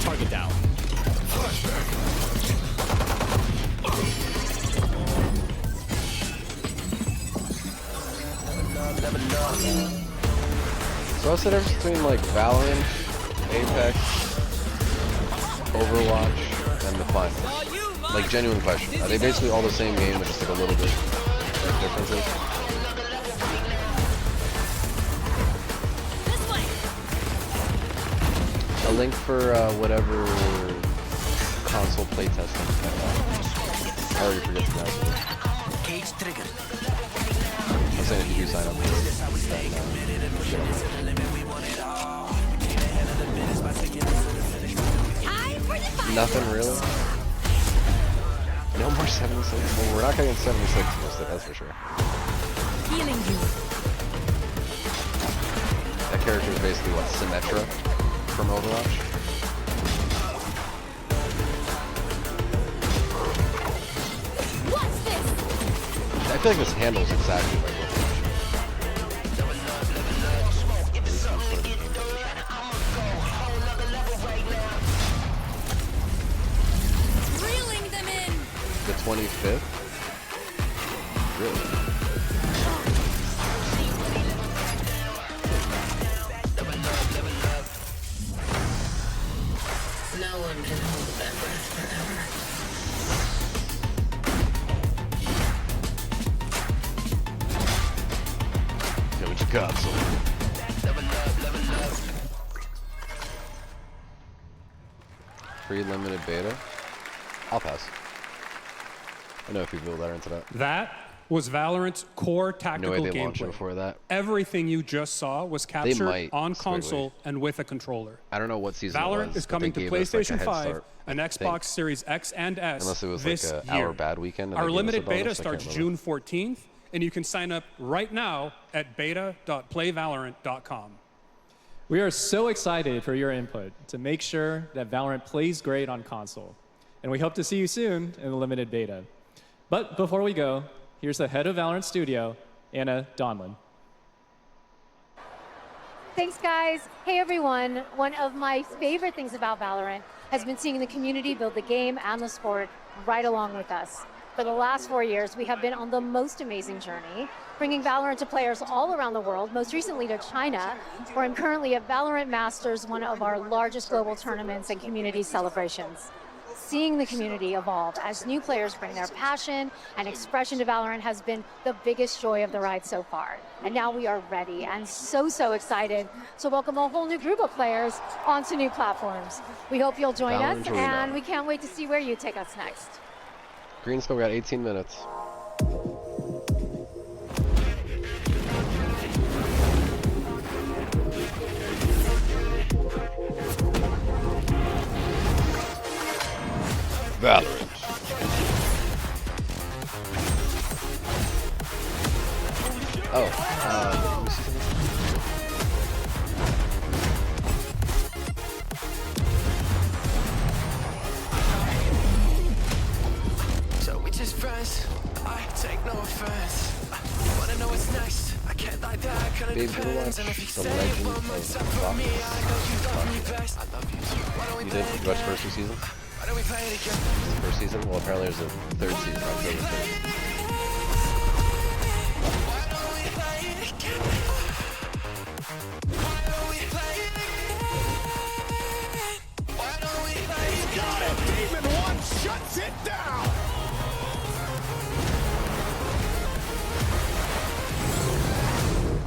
Target down. So what's the difference between like Valorant, Apex, Overwatch, and the Fun? Like genuine question. Are they basically all the same game but just like a little bit like differences? A link for whatever console playtesting. I already forget the name. Cage trigger. I'm saying if you do sign up, nothing really. No more 76. Well, we're not getting 76 listed, that's for sure. Healing you. That character is basically what, Symmetra from Overwatch. What's this? I feel like this handles exactly like Overwatch. Reeling them in. The 25th? Really? No one can hold that breath forever. Go with your console. Free limited beta? I'll pass. I know a few people that are into that. That was Valorant's core tactical No way they launched it gameplay. before that. Everything you just saw was captured might, on squiggly. console and with a controller. I don't know what season Valorant it was, is but coming they to gave us, like, a PlayStation head 5 start, and I Xbox think. Series X and S Unless it was this like year. our bad weekend. And Our they gave us limited a bonus, beta I can't starts remember. June 14th, and you can sign up right now at beta.playvalorant.com. We are so excited for your input to make sure that Valorant plays great on console. And we hope to see you soon in the limited beta. But before we go, here's the head of Valorant Studio, Anna Donlin. Thanks, guys. Hey, everyone. One of my favorite things about Valorant has been seeing the community build the game and the sport right along with us. For the last 4 years, we have been on the most amazing journey, bringing Valorant to players all around the world, most recently to China, where I'm currently at Valorant Masters, one of our largest global tournaments and community celebrations. Seeing the community evolve as new players bring their passion and expression to Valorant has been the biggest joy of the ride so far. And now we are ready and so excited to welcome a whole new group of players onto new platforms. We hope you'll join us, and we can't wait to see where you take us next. Green still got 18 minutes. Valorant. Oh, So we just friends, I take no offense. Wanna know what's next? I can't like that, kinda depends. And if you say it one more time for me, I know you love me best. I love you too. Why don't we play you watched the first 2 seasons? Why don't we play it again? The first season? Well, apparently there's a 3rd season, October 3rd. Demon One shuts it down!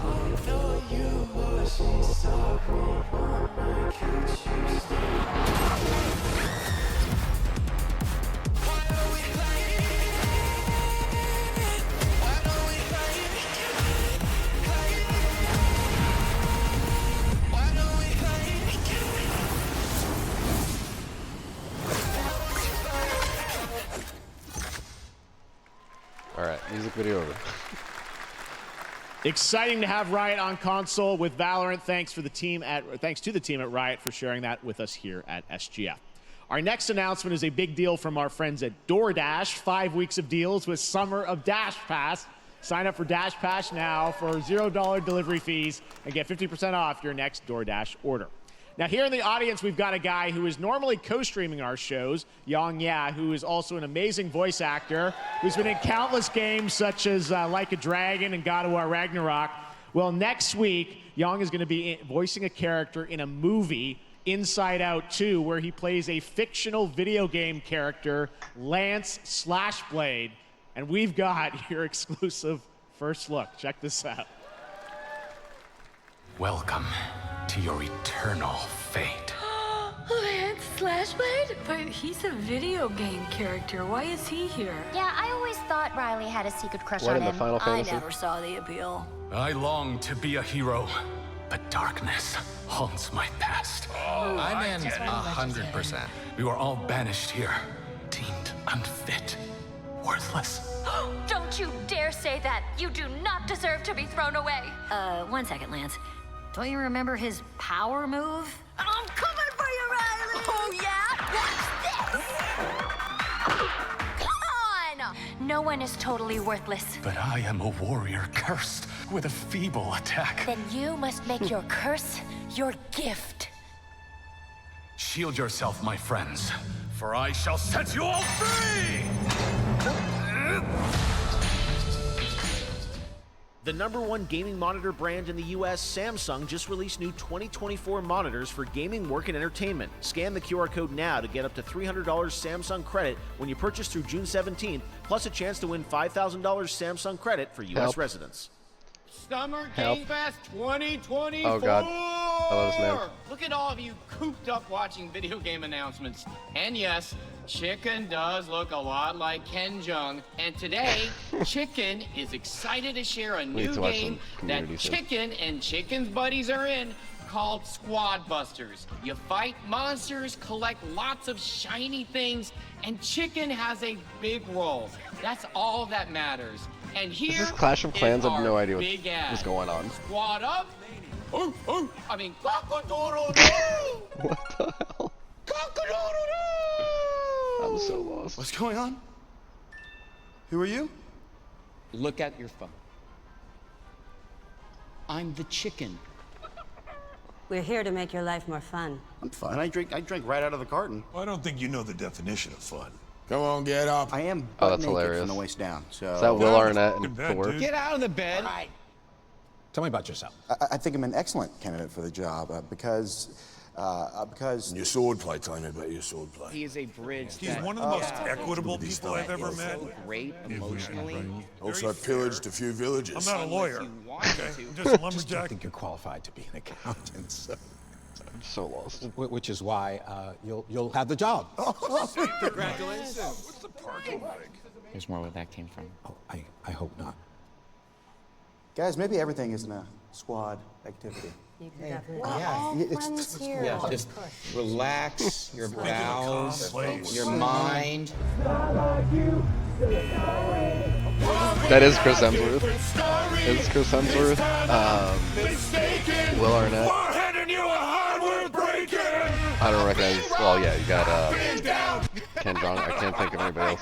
I know you must be sorry when I catch you still. Why don't we play it? Why don't we play it? Why don't we play it? Alright, music video over. Exciting to have Riot on console with Valorant. Thanks to the team at Riot for sharing that with us here at SGF. Our next announcement is a big deal from our friends at DoorDash. 5 weeks of deals with Summer of Dash Pass. Sign up for Dash Pass now for $0 delivery fees and get 50% off your next DoorDash order. Now, here in the audience, we've got a guy who is normally co-streaming our shows, Yang Ya, who is also an amazing voice actor, who's been in countless games such as Like a Dragon and God of War Ragnarok. Well, next week, Yang is going to be voicing a character in a movie, Inside Out 2, where he plays a fictional video game character, Lance Slashblade. And we've got your exclusive first look. Check this out. Welcome to your eternal fate. Lance Slashblade? But he's a video game character. Why is he here? Yeah, I always thought Riley had a secret crush What on in the him. Final I Fantasy? never saw the appeal. I long to be a hero, but darkness haunts my past. I'm in 100%. We were all banished here, deemed unfit, worthless. Don't you dare say that! You do not deserve to be thrown away! 1 second, Lance. Don't you remember his power move? I'm coming for you, Riley! Oh yeah? Watch this! Come on! No one is totally worthless. But I am a warrior cursed with a feeble attack. Then you must make your curse your gift. Shield yourself, my friends, for I shall set you all free! The #1 gaming monitor brand in the US, Samsung, just released new 2024 monitors for gaming, work, and entertainment. Scan the QR code now to get up to $300 Samsung credit when you purchase through June 17th, plus a chance to win $5,000 Samsung credit for US residents. Summer Game Fest 2024! Oh god. I love this man. Look at all of you cooped up watching video game announcements. And yes, Chicken does look a lot like Ken Jeong. And today, Chicken is excited to share a new game that Chicken and Chicken's buddies are in called Squad Busters. You fight monsters, collect lots of shiny things, and Chicken has a big role. That's all that matters. And here Is this Clash of Clans? I have no idea what's going on. Squad up. I mean, What the hell? I'm so lost. What's going on? Who are you? Look at your phone. I'm the chicken. We're here to make your life more fun. I'm fine. I drink right out of the carton. I don't think you know the definition of fun. Come on, get up. I am Oh, that's butt naked hilarious. from the waist down. So Is that Will Arnett and Thor? Get out of the bed. Tell me about yourself. I think I'm an excellent candidate for the job because Your swordplay, tell me about your swordplay. He is a bridge. He's one of the most equitable people I've ever met. So great emotionally. Also, I pillaged a few villages. I'm not a lawyer. Okay, I'm just a I lumberjack. think you're qualified to be an accountant. So. I'm so lost. Which is why you'll have the job. Congratulations. What's the parking like? There's more where that came from. Oh, I hope not. Guys, maybe everything isn't a squad activity. Yeah, just relax your bowels, your mind. That is Chris Hemsworth. It's Chris Hemsworth. Will Arnett. I don't recognize. Well, yeah, you got Ken Jeong. I can't think of anybody else.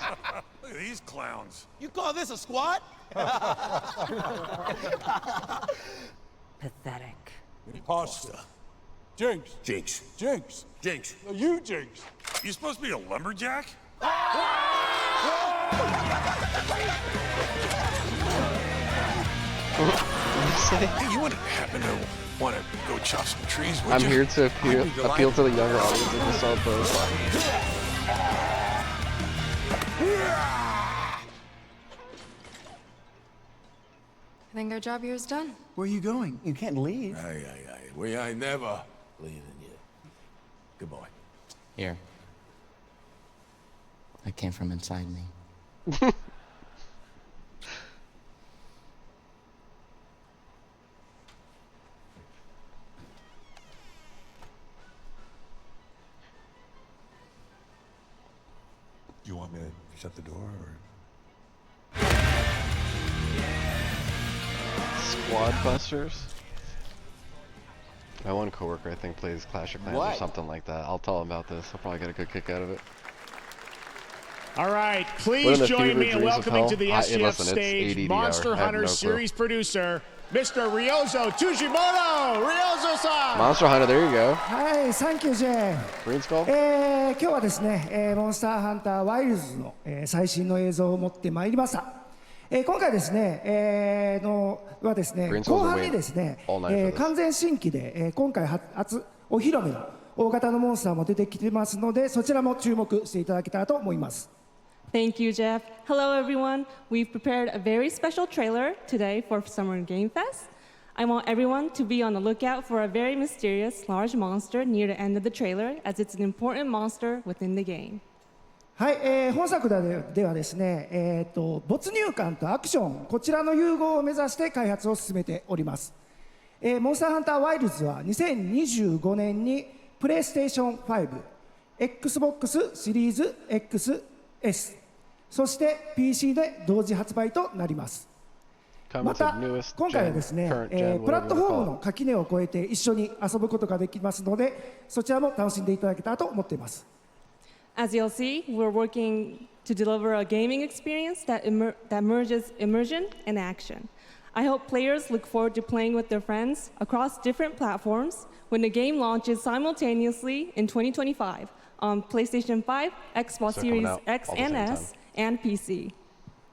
Look at these clowns. You call this a squad? Pathetic. Pasta. Jinx. Jinx. Jinx. Jinx. No, you Jinx. You supposed to be a lumberjack? Hey, you wouldn't happen to want to go chop some trees, would I'm you? here to appeal to the younger audience of the Salt Post. I think our job here is done. Where are you going? You can't leave. Aye. We ain't never leaving you. Good boy. Here. That came from inside me. Do you want me to shut the door, or? Squad Busters. My one coworker, I think, plays Clash of Clans or something like that. I'll tell him about this. I'll probably get a good kick out of it. All right, please join me in welcoming to the SGF stage Monster Hunter series producer, Mr. Ryozo Tujimoto. Ryozo-san! Monster Hunter, there you go. はい、サンキュージェーン。 Green Skull? 今日はですね、モンスターハンターワイルズの、最新の映像を持ってまいりました。今回ですね、後半にですね、完全新規で、今回初お披露目の大型のモンスターも出てきてますので、そちらも注目していただけたらと思います。Thank you, Jeff. Hello, everyone. We've prepared a very special trailer today for Summer Game Fest. I want everyone to be on the lookout for a very mysterious large monster near the end of the trailer, as it's an important monster within the game. はい、本作ではですね、没入感とアクション、こちらの融合を目指して開発を進めております。モンスターハンターワイルズは2025年にプレイステーション5、Xbox シリーズ XS、そして PC で同時発売となります。また今回はですね、プラットフォームの垣根を越えて一緒に遊ぶことができますので、そちらも楽しんでいただけたらと思っています。As you'll see, we're working to deliver a gaming experience that merges immersion and action. I hope players look forward to playing with their friends across different platforms when the game launches simultaneously in 2025 on PlayStation 5, Xbox Series X and S, and PC.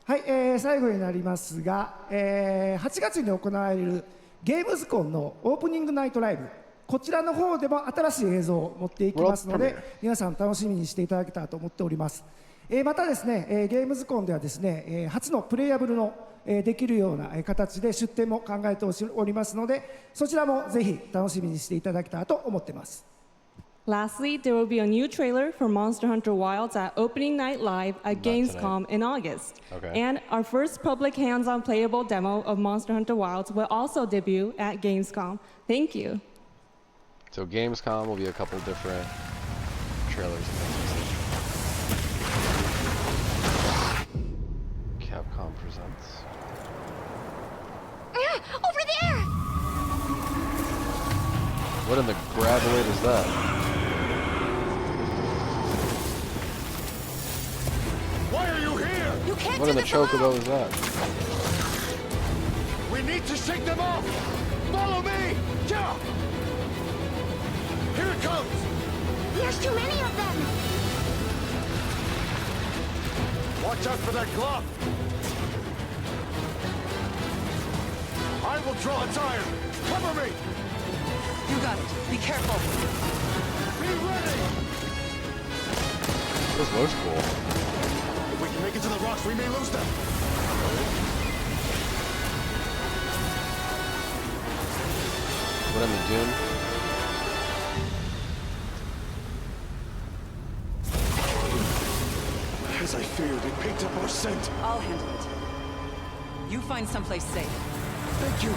はい、最後になりますが、8月に行われるゲームズコンのオープニングナイトライブ、こちらの方でも新しい映像を持っていきますので、皆さん楽しみにしていただけたらと思っております。またですね、ゲームズコンではですね、初のプレイアブルのできるような形で出展も考えておりますので、そちらもぜひ楽しみにしていただけたらと思っています。Lastly, there will be a new trailer for Monster Hunter Wilds at Opening Night Live at Gamescom in August. And our first public hands-on playable demo of Monster Hunter Wilds will also debut at Gamescom. Thank you. So Gamescom will be a couple different trailers. Capcom presents. Over there! What in the gravelade is that? Why are you here? You can't What in the chocobo is that? We need to shake them off! Follow me! Yeah! Here it comes! There's too many of them! Watch out for that glove! I will draw its iron! Cover me! You got it. Be careful. Be ready! This looks cool. If we can make it to the rocks, we may lose them. What in the dune? As I feared, it picked up our scent. I'll handle it. You find someplace safe. Thank you.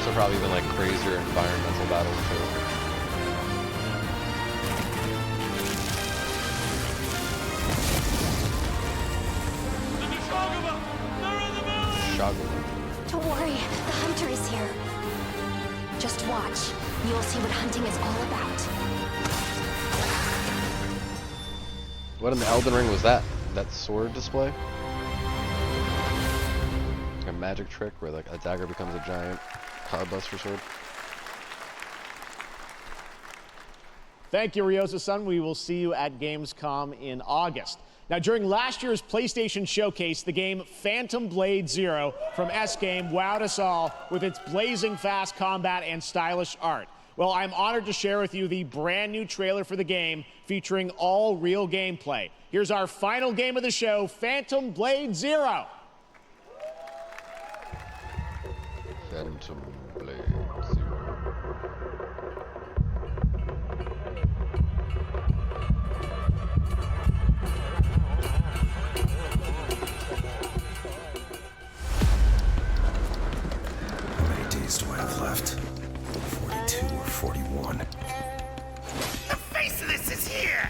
So probably even like crazier environmental battles too. Don't worry, the hunter is here. Just watch. You'll see what hunting is all about. What in the Elden Ring was that? That sword display? Like a magic trick where like a dagger becomes a giant cardbuster sword. Thank you, Ryosa-san. We will see you at Gamescom in August. Now, during last year's PlayStation Showcase, the game Phantom Blade Zero from S-Game wowed us all with its blazing fast combat and stylish art. Well, I'm honored to share with you the brand new trailer for the game featuring all real gameplay. Here's our final game of the show, Phantom Blade Zero. Phantom Blade Zero. How many days do I have left? 42 or 41. The face of this is here!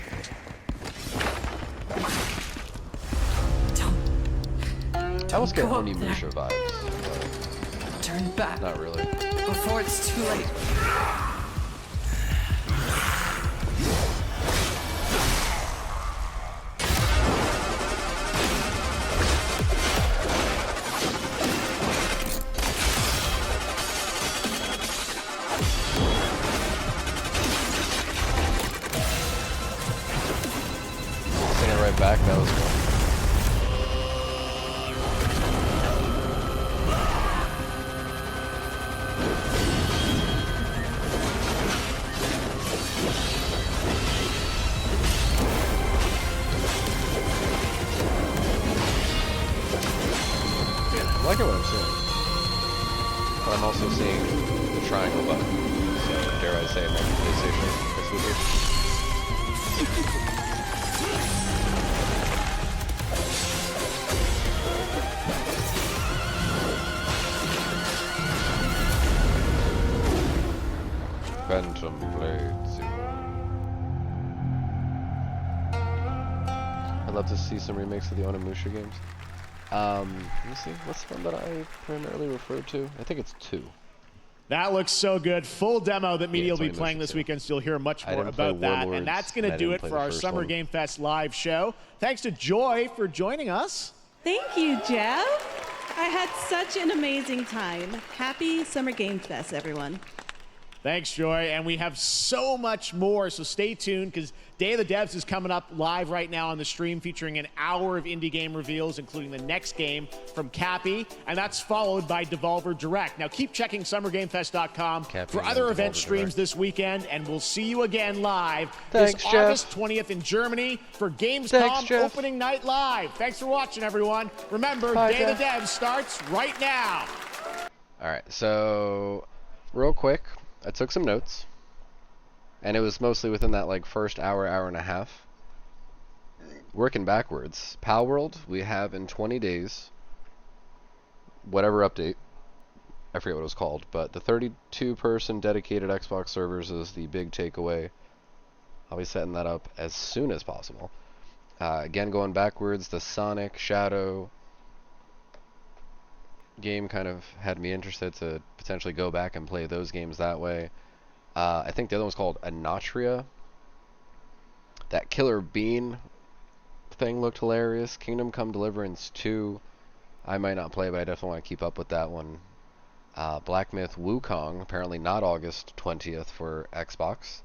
I was getting Onimusha vibes. Turn back. Not really. Before it's too late. Singing right back, that was cool. I'm also seeing the triangle button. So dare I say, multi-PlayStation exclusive. Phantom Blade Zero. I'd love to see some remakes of the Onimusha games. Let me see, what's the one that I primarily referred to? I think it's 2. That looks so good. Full demo that media will be playing this weekend, so you'll hear much more about that. And that's going to do it for our Summer Game Fest live show. Thanks to Joy for joining us. Thank you, Jeff. I had such an amazing time. Happy Summer Game Fest, everyone. Thanks, Joy. And we have so much more, so stay tuned because Day of the Devs is coming up live right now on the stream, featuring an hour of indie game reveals, including the next game from Cappy, and that's followed by Devolver Direct. Now keep checking SummerGameFest.com for other event streams this weekend, and we'll see you again live this August 20th in Germany for Gamescom opening night live. Thanks for watching, everyone. Remember, Day of the Devs starts right now. All right, so real quick, I took some notes, and it was mostly within that like first hour and a half. Working backwards, Pal World we have in 20 days. Whatever update, I forget what it was called, but the 32-person dedicated Xbox servers is the big takeaway. I'll be setting that up as soon as possible. Again, going backwards, the Sonic Shadow game kind of had me interested to potentially go back and play those games that way. I think the other one's called Anatria. That Killer Bean thing looked hilarious. Kingdom Come Deliverance 2. I might not play, but I definitely want to keep up with that one. Black Myth Wukong, apparently not August 20th for Xbox.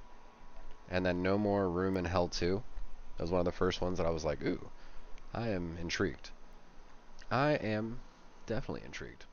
And then No More Room in Hell 2. That was one of the first ones that I was like, ooh, I am intrigued. I am definitely intrigued.